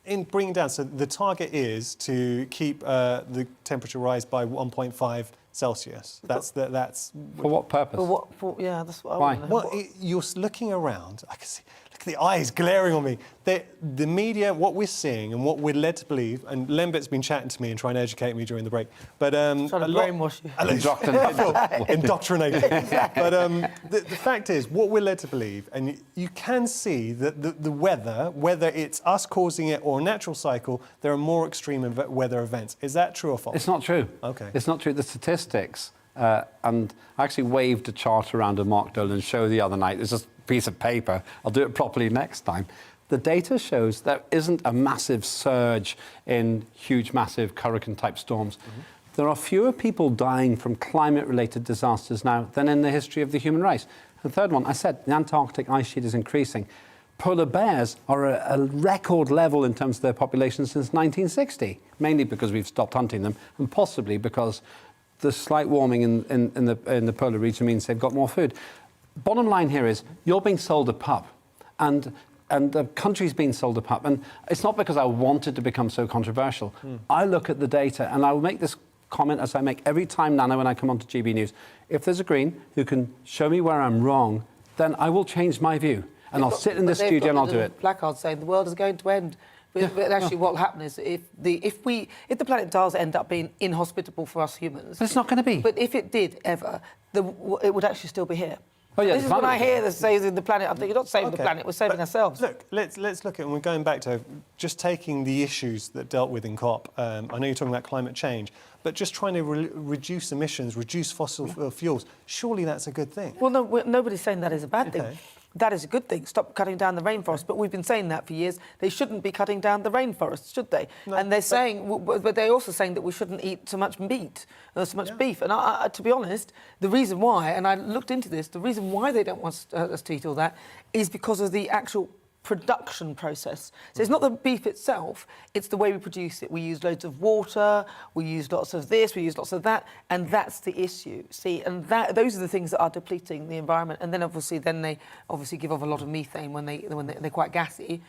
In bringing down, so the target is to keep the temperature rise by 1.5 Celsius. That's for what purpose? Yeah, that's what Why? I want to know. Well, you're looking around. I can see. Look at the eyes glaring on me. The media, what we're seeing and what we're led to believe, and Lembert's been chatting to me and trying to educate me during the break. But trying to brainwash you. Indoctrinated. But the fact is, what we're led to believe, and you can see that the weather, whether it's us causing it or a natural cycle, there are more extreme weather events. Is that true or false? It's not true. Okay. It's not true. The statistics, and I actually waved a chart around a Mark Dolan's show the other night. It's just a piece of paper. I'll do it properly next time. The data shows there isn't a massive surge in huge, massive hurricane-type storms. Mm-hmm. There are fewer people dying from climate-related disasters now than in the history of the human race. The third one, I said, the Antarctic ice sheet is increasing. Polar bears are a record level in terms of their population since 1960, mainly because we've stopped hunting them, and possibly because the slight warming in the polar region means they've got more food. Bottom line here is, you're being sold a pup, and the country's being sold a pup. And it's not because I wanted to become so controversial. I look at the data, and I will make this comment as I make every time, Nana, when I come onto GB News. If there's a Green who can show me where I'm wrong, then I will change my view. And I'll sit in the studio and I'll do it. Placard saying the world is going to end. But actually, what will happen is if the planet does end up being inhospitable for us humans, but it's not going to be. But if it did ever, it would actually still be here. Oh, yeah, this is when I hear the saving the planet. I'm thinking, you're not saving the planet, we're saving ourselves. Look, let's look at, and we're going back to just taking the issues that dealt with in COP. I know you're talking about climate change, but just trying to reduce emissions, reduce fossil fuels. Surely that's a good thing. Well, no, nobody's saying that is a bad thing. That is a good thing. Stop cutting down the rainforest. But we've been saying that for years. They shouldn't be cutting down the rainforests, should they? No, and they're saying, but they're also saying that we shouldn't eat so much meat, or so much beef. And to be honest, the reason why, and I looked into this, the reason why they don't want us to eat all that is because of the actual production process. So it's not the beef itself, it's the way we produce it. We use loads of water, we use lots of this, we use lots of that, and that's the issue. See, and those are the things that are depleting the environment. And then they obviously give off a lot of methane when they're quite gassy.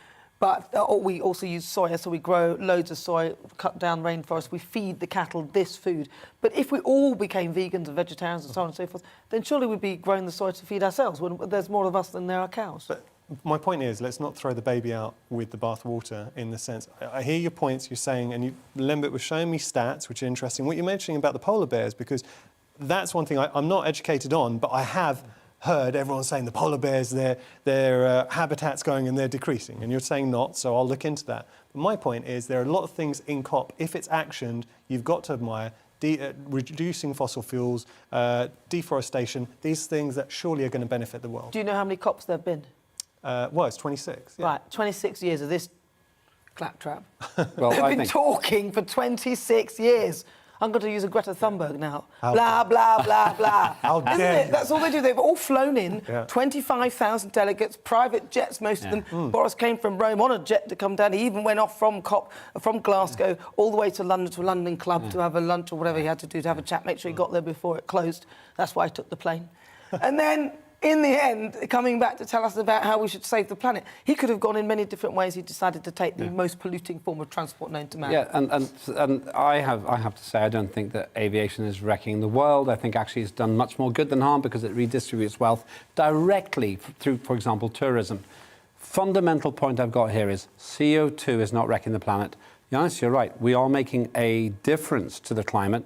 But we also use soya, so we grow loads of soy, cut down rainforests, we feed the cattle this food. But if we all became vegans and vegetarians and so on and so forth, then surely we'd be growing the soy to feed ourselves when there's more of us than there are cows. But my point is, let's not throw the baby out with the bathwater in the sense. I hear your points, you're saying, and Lembit was showing me stats, which are interesting. What you're mentioning about the polar bears, because that's one thing I'm not educated on, but I have heard everyone saying the polar bears, their habitat's going and they're decreasing, and you're saying not, so I'll look into that. But my point is there are a lot of things in COP, if it's actioned, you've got to admire reducing fossil fuels, deforestation, these things that surely are going to benefit the world. Do you know how many COPs there have been? Well, it's 26. Yeah. Right, 26 years of this claptrap. Well, They've been talking for 26 years. I'm going to use a Greta Thunberg now. Blah, blah, blah, blah. How Isn't dare it? That's all they do. They've all flown in, 25,000 delegates, private jets, most of them. Boris came from Rome on a jet to come down. He even went off from Glasgow all the way to London, to a London club to have a lunch or whatever he had to do to have a chat, make sure he got there before it closed. That's why he took the plane. And then, in the end, coming back to tell us about how we should save the planet. He could have gone in many different ways. He decided to take the most polluting form of transport known to man. Yeah, and I have to say, I don't think that aviation is wrecking the world. I think actually it's done much more good than harm because it redistributes wealth directly through, for example, tourism. Fundamental point I've got here is CO2 is not wrecking the planet. Yes, you're right. We are making a difference to the climate,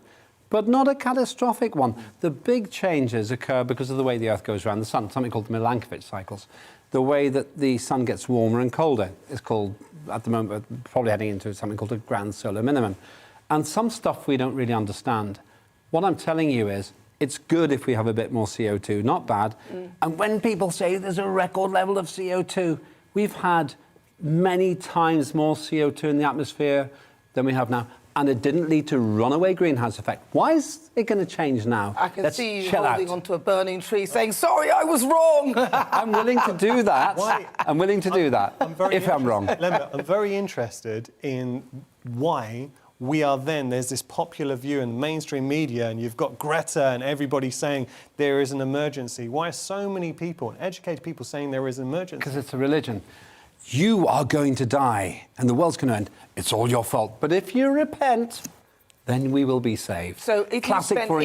but not a catastrophic one. The big changes occur because of the way the Earth goes around the sun, something called the Milankovitch cycles. The way that the sun gets warmer and colder is called, at the moment, probably heading into something called a grand solar minimum. And some stuff we don't really understand. What I'm telling you is, it's good if we have a bit more CO2, not bad. And when people say there's a record level of CO2, we've had many times more CO2 in the atmosphere than we have now. And it didn't lead to runaway greenhouse effect. Why is it going to change now? I can see you holding onto a burning tree saying, sorry, I was wrong. I'm willing to do that. I'm willing to do that, if I'm wrong. Lembit, I'm very interested in why we are then, there's this popular view in mainstream media, and you've got Greta and everybody saying there is an emergency. Why are so many people, educated people, saying there is an emergency? Because it's a religion. You are going to die, and the world's going to end. It's all your fault. But if you repent, then we will be saved. So if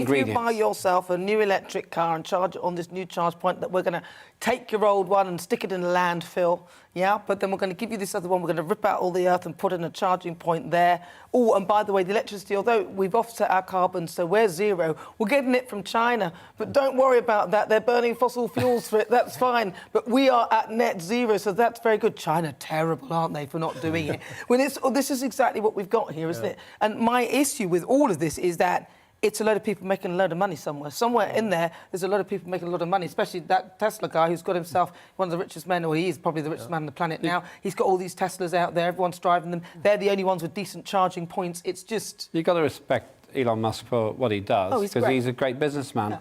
you buy yourself a new electric car and charge it on this new charge point, that we're going to take your old one and stick it in a landfill, but then we're going to give you this other one, we're going to rip out all the earth and put in a charging point there. Oh, and by the way, the electricity, although we've offset our carbon, so we're zero, we're getting it from China. But don't worry about that, they're burning fossil fuels for it, that's fine. But we are at net zero, so that's very good. China, terrible, aren't they, for not doing it? This is exactly what we've got here, isn't it? And my issue with all of this is that it's a load of people making a load of money somewhere. Somewhere in there, there's a lot of people making a lot of money, especially that Tesla guy who's got himself one of the richest men, or he is probably the richest man on the planet now. He's got all these Teslas out there, everyone's driving them. They're the only ones with decent charging points. It's just... You've got to respect Elon Musk for what he does, because he's a great businessman.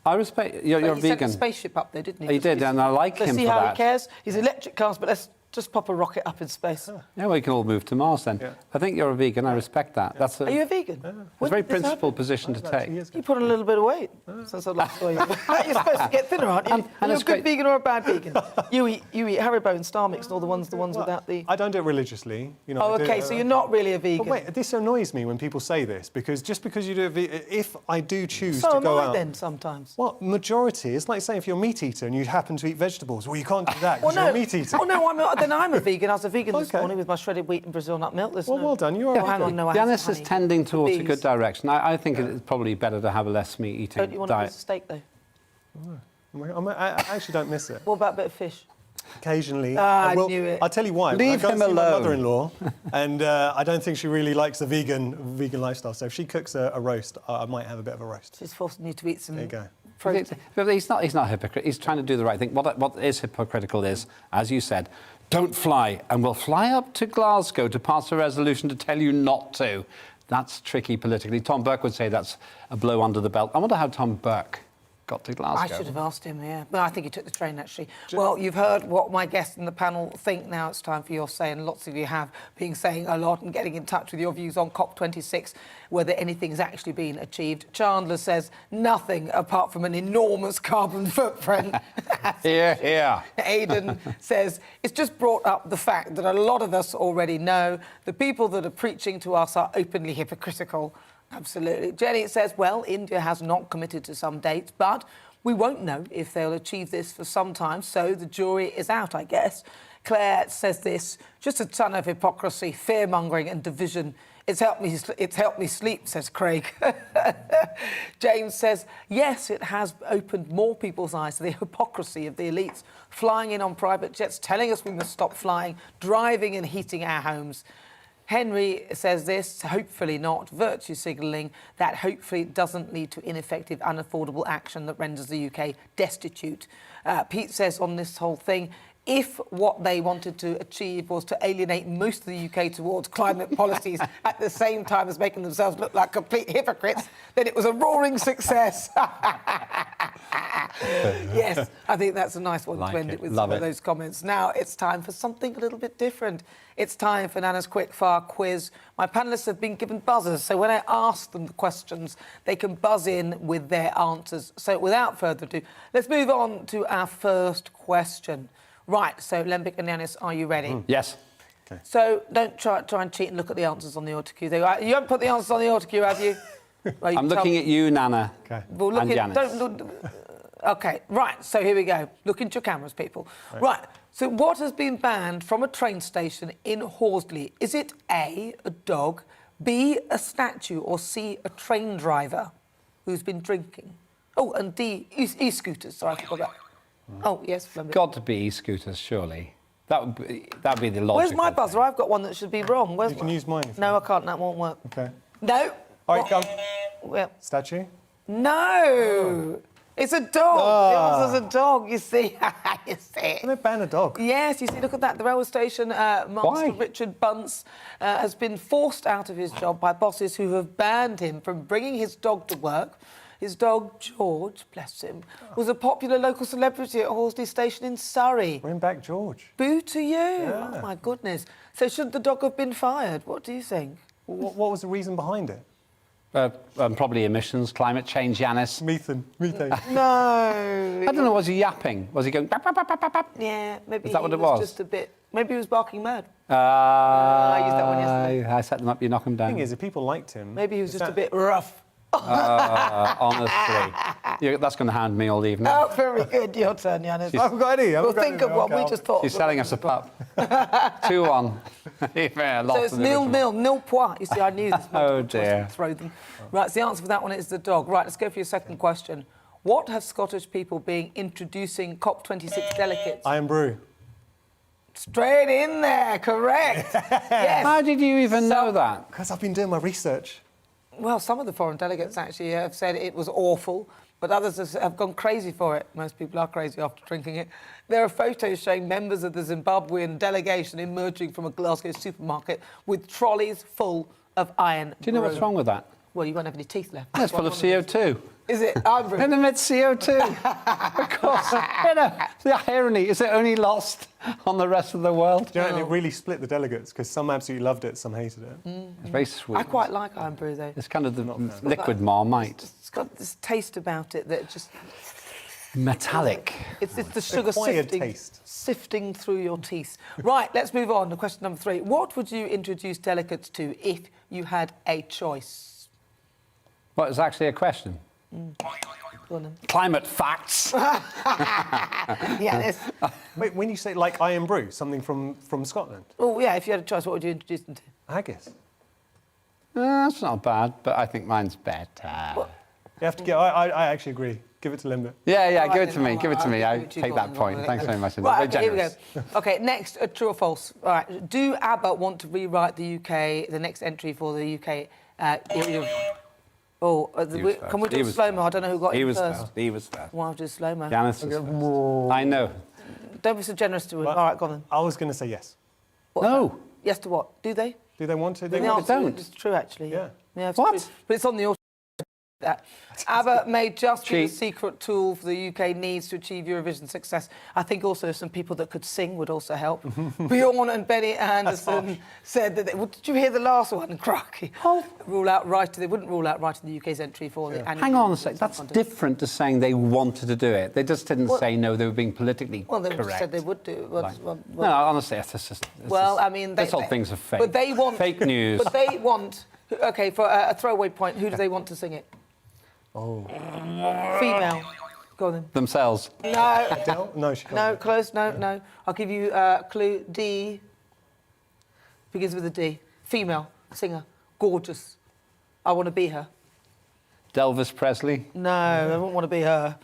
I respect... You're he vegan. sent a spaceship up there, didn't he? He did, and I like him for that. See how he cares? He's electric cars, but let's just pop a rocket up in space. Yeah, we can all move to Mars then. I think you're a vegan. I respect that. That's Are you a vegan? It's a very principled position to take. You put on a little bit of weight since I last saw you. You're supposed to get thinner, aren't you? Are you a good vegan or a bad vegan? You eat Haribo and Star Mix and all the ones without the... I don't do it religiously. Oh, OK, so you're not really a vegan. But wait, this annoys me when people say this, because just because you do it, if I do choose to go out... So am I then, sometimes. Well, majority, it's like saying if you're a meat eater and you happen to eat vegetables, well, you can't do that because you're a meat eater. Oh, no, then I'm a vegan. I was a vegan this morning with my shredded whete and Brazil nut milk. Well done. You're all hang on, no, Janice is tending towards a good direction. I think it's probably better to have a less meat-eating diet. Don't you want to miss a steak, though? I actually don't miss it. What about a bit of fish? Occasionally. I knew it. I'll tell you why. Leave him alone. My mother-in-law, and I don't think she really likes the vegan lifestyle. So if she cooks a roast, I might have a bit of a roast. She's forcing you to eat some... There you go. But he's not a hypocrite. He's trying to do the right thing. What is hypocritical is, as you said, don't fly, and we'll fly up to Glasgow to pass a resolution to tell you not to. That's tricky politically. Tom Burke would say that's a blow under the belt. I wonder how Tom Burke got to Glasgow. I should have asked him, yeah. But I think he took the train, actually. Well, you've heard what my guests in the panel think. Now it's time for your say, and lots of you have been saying a lot and getting in touch with your views on COP26, whether anything's actually been achieved. Chandler says nothing apart from an enormous carbon footprint. Here. Aidan says it's just brought up the fact that a lot of us already know the people that are preaching to us are openly hypocritical. Absolutely. Jenny says, well, India has not committed to some dates, but we won't know if they'll achieve this for some time, so the jury is out, I guess. Claire says this, just a ton of hypocrisy, fear-mongering and division. It's helped me sleep, says Craig. James says, yes, it has opened more people's eyes to the hypocrisy of the elites, flying in on private jets, telling us we must stop flying, driving and heating our homes. Henry says this, hopefully not, virtue signalling that hopefully doesn't lead to ineffective, unaffordable action that renders the UK destitute. Pete says on this whole thing, if what they wanted to achieve was to alienate most of the UK towards climate policies at the same time as making themselves look like complete hypocrites, then it was a roaring success. Yes, I think that's a nice one to end it with some of those comments. Now it's time for something a little bit different. It's time for Nana's Quickfire Quiz. My panellists have been given buzzers, so when I ask them the questions, they can buzz in with their answers. So without further ado, let's move on to our first question. Right, so Lembik and Yanis, are you ready? Yes. Okay. So don't try and cheat and look at the answers on the autocue. You haven't put the answers on the autocue, have you? Well, I'm looking at you, Nana, well, look and Yanis. Don't look. OK, right, so here we go. Look into your cameras, people. Right, so what has been banned from a train station in Horsley? is it A, a dog, B, a statue, or C, a train driver who's been drinking? Oh, and D, e-scooters. Sorry, I forgot that. Oh, yes, Flemming. Got to be e-scooters, surely. That'd be the logical. Where's my buzzer? I've got one that should be wrong. Where's You can use mine. No, I can't. That won't work. Okay. No. All right, come. Well, Statue? No. It's a dog. The answer's a dog, you see. You see. Can they ban a dog? Yes, you see, look at that. The railway station master, Richard Bunce, has been forced out of his job by bosses who have banned him from bringing his dog to work. His dog, George, bless him, was a popular local celebrity at Horsley Station in Surrey. Bring back George. Boo to you. Yeah. Oh, my goodness. So should the dog have been fired? What do you think? What was the reason behind it? Probably emissions, climate change, Yanis. Methane. No. I don't know, was he yapping? Was he going... Bap, bap, bap, bap, bap? Yeah, maybe Is that he what it was? just a bit... Maybe he was barking mad. I used that one yesterday. I set them up, you knock them down. The thing is, if people liked him... Maybe he was just a bit rough. Honestly. That's going to hound me all evening. Oh, very good. Your turn, Yanis. I haven't got any. We'll think of one. We just thought... She's selling us a pup. 2-1. So it's 0-0 points. You see, I knew this. Oh, dear. Throw them. Right, so the answer for that one is the dog. Right, let's go for your second question. What have Scottish people been introducing COP26 delegates? Iron Brew. Straight in there, correct. Yes. How did you even know that? Because I've been doing my research. Well, some of the foreign delegates actually have said it was awful, but others have gone crazy for it. Most people are crazy after drinking it. There are photos showing members of the Zimbabwean delegation emerging from a Glasgow supermarket with trolleys full of iron Do you know what's wrong with that? Well, you won't have any teeth left. It's full of CO2. Is it? Iron brew? And emits CO2. Of course. You know, the irony is it only lost on the rest of the world. Do you know, it really split the delegates because some absolutely loved it, some hated it. It's very sweet. I quite like iron brew, though. It's kind of the liquid Marmite. It's got this taste about it that just... Metallic. It's the sugar taste. sifting through your teeth. Right, let's move on to question number 3. What would you introduce delegates to if you had a choice? Well, it's actually a question. Go on then. Climate facts. Yeah, Wait, when you say like Iron Brew, something from Scotland? Oh, yeah, if you had a choice, what would you introduce them to? Haggis. That's not bad, but I think mine's better. You have to get... I actually agree. Give it to Limber. Yeah, give it to me. Give it to me. I take that point. Thanks very much. Right, okay, here we go. OK, next, true or false? All right, do ABBA want to rewrite the UK, the next entry for the UK... can we do slow-mo? I don't know who got it first. He was first. Well, I'll do slow-mo. Yanis was first. I know. Don't be so generous to him. All right, go on then. I was going to say yes. No. Yes to what? Do they? Do they want to? The don't. It's true, actually. Yeah. It's What? true. But it's on the auto. that. ABBA may just be the secret tool for the UK needs to achieve Eurovision success. I think also some people that could sing would also help. Bjorn and Benny Anderson said that... Well, did you hear the last one? Crikey. They wouldn't rule out right in the UK's entry for the annual... Hang on a sec, that's different to saying they wanted to do it. They just didn't say no, they were being politically correct. Well, they said they would do it. No, honestly, it's just... I mean... This whole thing's a fake. But they want... Fake news. But they want... OK, for a throwaway point, who do they want to sing it? Oh. Female. Go on then. Themselves. No. Adele? No, she can't. No, close. No. I'll give you a clue. D. Begins with a D. Female. Singer. Gorgeous. I want to be her. Elvis Presley? No, I don't want to be her.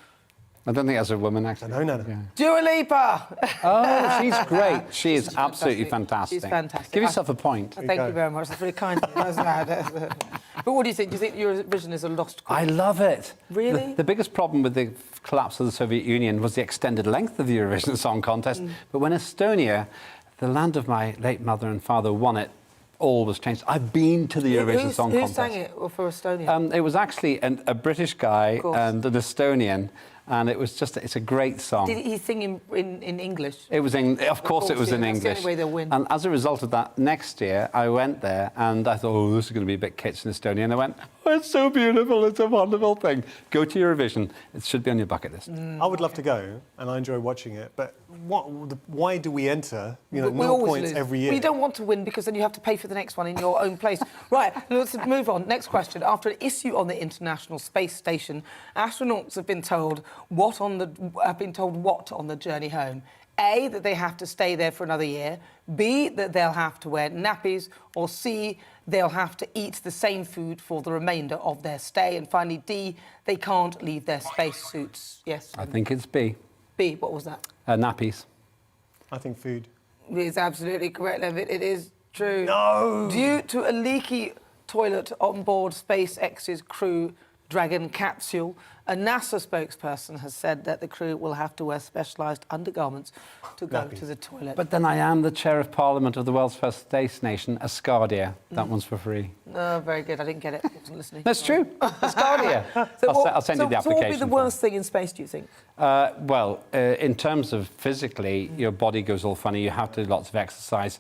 I don't think that's a woman, actually. No. Yeah. Dua Lipa! Oh, she's great. She is absolutely fantastic. She's fantastic. Give yourself a point. Thank you very much. That's very kind of you. But what do you think? Do you think Eurovision is a lost cause? I love it. Really? The biggest problem with the collapse of the Soviet Union was the extended length of the Eurovision Song Contest. But when Estonia, the land of my late mother and father, won it, all was changed. I've been to the Eurovision Song Contest. Who sang it for Estonia? It was actually a British guy and an Estonian. And it was just, it's a great song. Did he sing in English? It was of course it was in English. That's the only way they'll win. And as a result of that, next year I went there and I thought, oh, this is going to be a bit kitsch in Estonia. And I went, oh, it's so beautiful, it's a wonderful thing. Go to Eurovision. It should be on your bucket list. I would love to go, and I enjoy watching it, but why do we enter, we 0 points every year? Well, you don't want to win because then you have to pay for the next one in your own place. Right, let's move on. Next question. After an issue on the International Space Station, astronauts have been told what on the journey home? A, that they have to stay there for another year. B, that they'll have to wear nappies. Or C, they'll have to eat the same food for the remainder of their stay. And finally, D, they can't leave their spacesuits. Yes? I think it's B. B, what was that? Nappies. I think food. It's absolutely correct, Levitt. It is true. No! Due to a leaky toilet on board SpaceX's Crew Dragon capsule, a NASA spokesperson has said that the crew will have to wear specialised undergarments to go to the toilet. But then I am the chair of Parliament of the world's first space nation, Ascardia. That one's for free. Oh, very good. I didn't get it. I wasn't listening. That's true. Ascardia. I'll send you the application. So what would be the worst thing in space, do you think? In terms of physically, your body goes all funny. You have to do lots of exercise.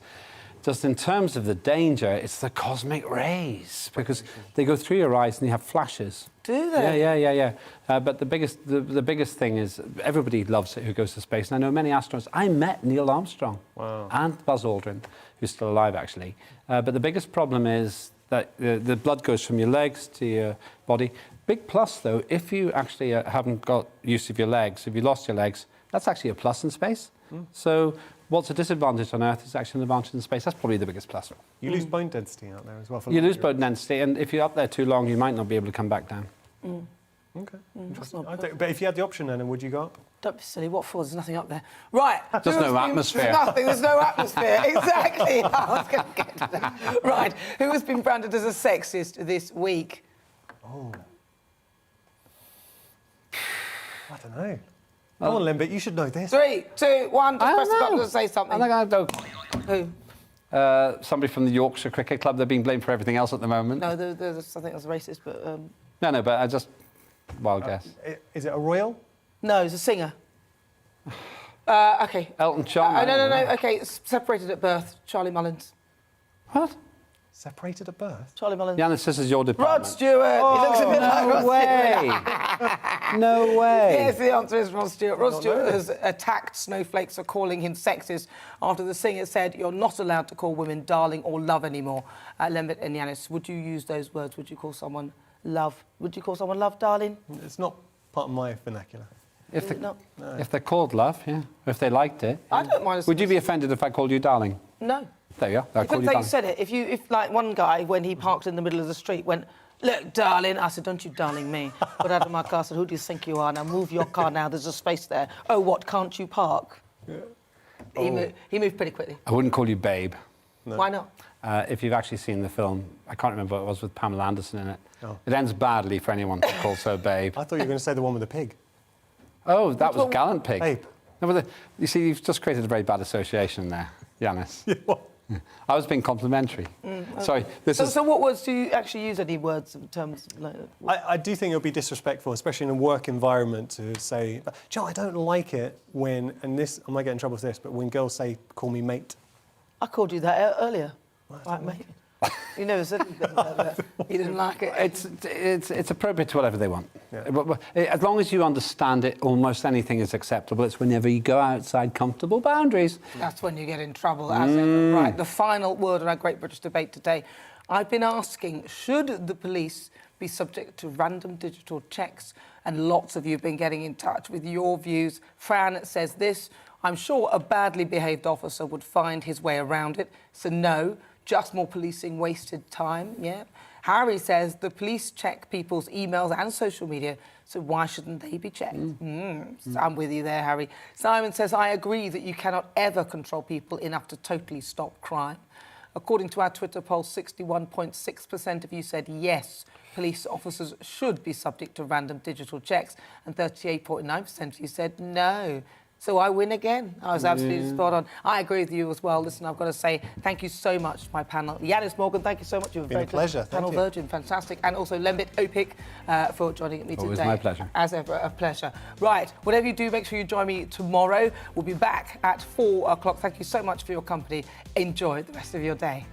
Just in terms of the danger, it's the cosmic rays, because they go through your eyes and you have flashes. Do they? Yeah. But the biggest thing is everybody loves it who goes to space. And I know many astronauts. I met Neil Armstrong and Buzz Aldrin, who's still alive, actually. But the biggest problem is that the blood goes from your legs to your body. Big plus, though, if you actually haven't got use of your legs, if you lost your legs, that's actually a plus in space. So what's a disadvantage on Earth is actually an advantage in space. That's probably the biggest plus. You lose bone density out there as well. You lose bone density, and if you're up there too long, you might not be able to come back down. OK. But if you had the option, then, would you go up? Don't be silly. What for? There's nothing up there. Right. There's no atmosphere. There's nothing. There's no atmosphere. Exactly. I was going to get to that. Right. Who has been branded as a sexist this week? Oh. I don't know. Come on, Limbit, you should know this. 3, 2, 1. Just press the button to say something. I think I'll go. Who? Somebody from the Yorkshire Cricket Club. They're being blamed for everything else at the moment. No, there's I think that's racist, but... No, but I just... Wild guess. Is it a royal? No, it's a singer. OK. Elton John? No. OK, separated at birth. Charlie Mullins. What? Separated at birth? Charlie Mullins. Yanis, this is your department. Rod Stewart. He looks a bit like Rod way. No way. Yes, the answer is Rod Stewart. Rod Stewart has attacked snowflakes for calling him sexist after the singer said you're not allowed to call women darling or love anymore. Lembit and Yanis, would you use those words? Would you call someone love? Would you call someone love, darling? It's not part of my vernacular. If they're called love, yeah. If they liked it. I don't mind. Would you be offended if I called you darling? No. There you are. You said it. If like one guy, when he parked in the middle of the street, went, look, darling. I said, don't you darling me. Got out of my car, I said, who do you think you are? Now move your car now, there's a space there. Oh, what, can't you park? Yeah. He moved pretty quickly. I wouldn't call you babe. No. Why not? If you've actually seen the film, I can't remember what it was with Pamela Anderson in it. Oh. It ends badly for anyone to call her babe. I thought you were going to say the one with the pig. Oh, that was Gallant Pig. Babe. No, but you see, you've just created a very bad association there, Yanis. I was being complimentary. Sorry. So what words do you actually use? Any words in terms like I do think it would be disrespectful, especially in a work environment, to say, Joe, I don't like it when, and this, I might get in trouble for this, but when girls say, call me mate. I called you that earlier. Right, mate. You never said anything like that. You didn't like it. It's appropriate to whatever they want. Yeah. But as long as you understand it, almost anything is acceptable. It's whenever you go outside comfortable boundaries. That's when you get in trouble, as ever. Right, the final word on our Great British Debate today. I've been asking, should the police be subject to random digital checks? And lots of you have been getting in touch with your views. Fran says this: I'm sure a badly behaved officer would find his way around it. So no. Just more policing, wasted time, yeah. Harry says the police check people's emails and social media, so why shouldn't they be checked? So I'm with you there, Harry. Simon says, I agree that you cannot ever control people enough to totally stop crime. According to our Twitter poll, 61.6% of you said yes, police officers should be subject to random digital checks, and 38.9% of you said no. So I win again. I was absolutely spot on. I agree with you as well. Listen, I've got to say thank you so much to my panel. Yanis Morgan, thank you so much. You were been a pleasure. Panel Thank you. virgin, fantastic. And also Lembit Opik for joining me today. Always my pleasure. As ever, a pleasure. Right, whatever you do, make sure you join me tomorrow. We'll be back at 4 o'clock. Thank you so much for your company. Enjoy the rest of your day.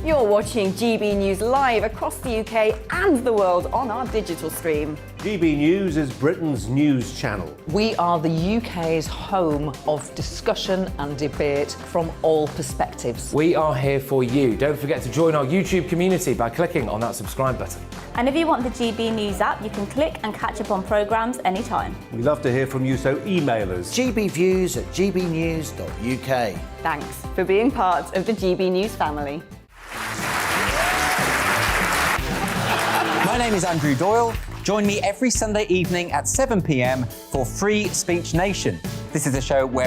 You're watching GB News live across the UK and the world on our digital stream. GB News is Britain's news channel. We are the UK's home of discussion and debate from all perspectives. We are here for you. Don't forget to join our YouTube community by clicking on that subscribe button. And if you want the GB News app, you can click and catch up on programmes anytime. We love to hear from you, so email us. gbviews@gbnews.uk. Thanks for being part of the GB News family. My name is Andrew Doyle. Join me every Sunday evening at 7 p.m. for Free Speech Nation. This is a show where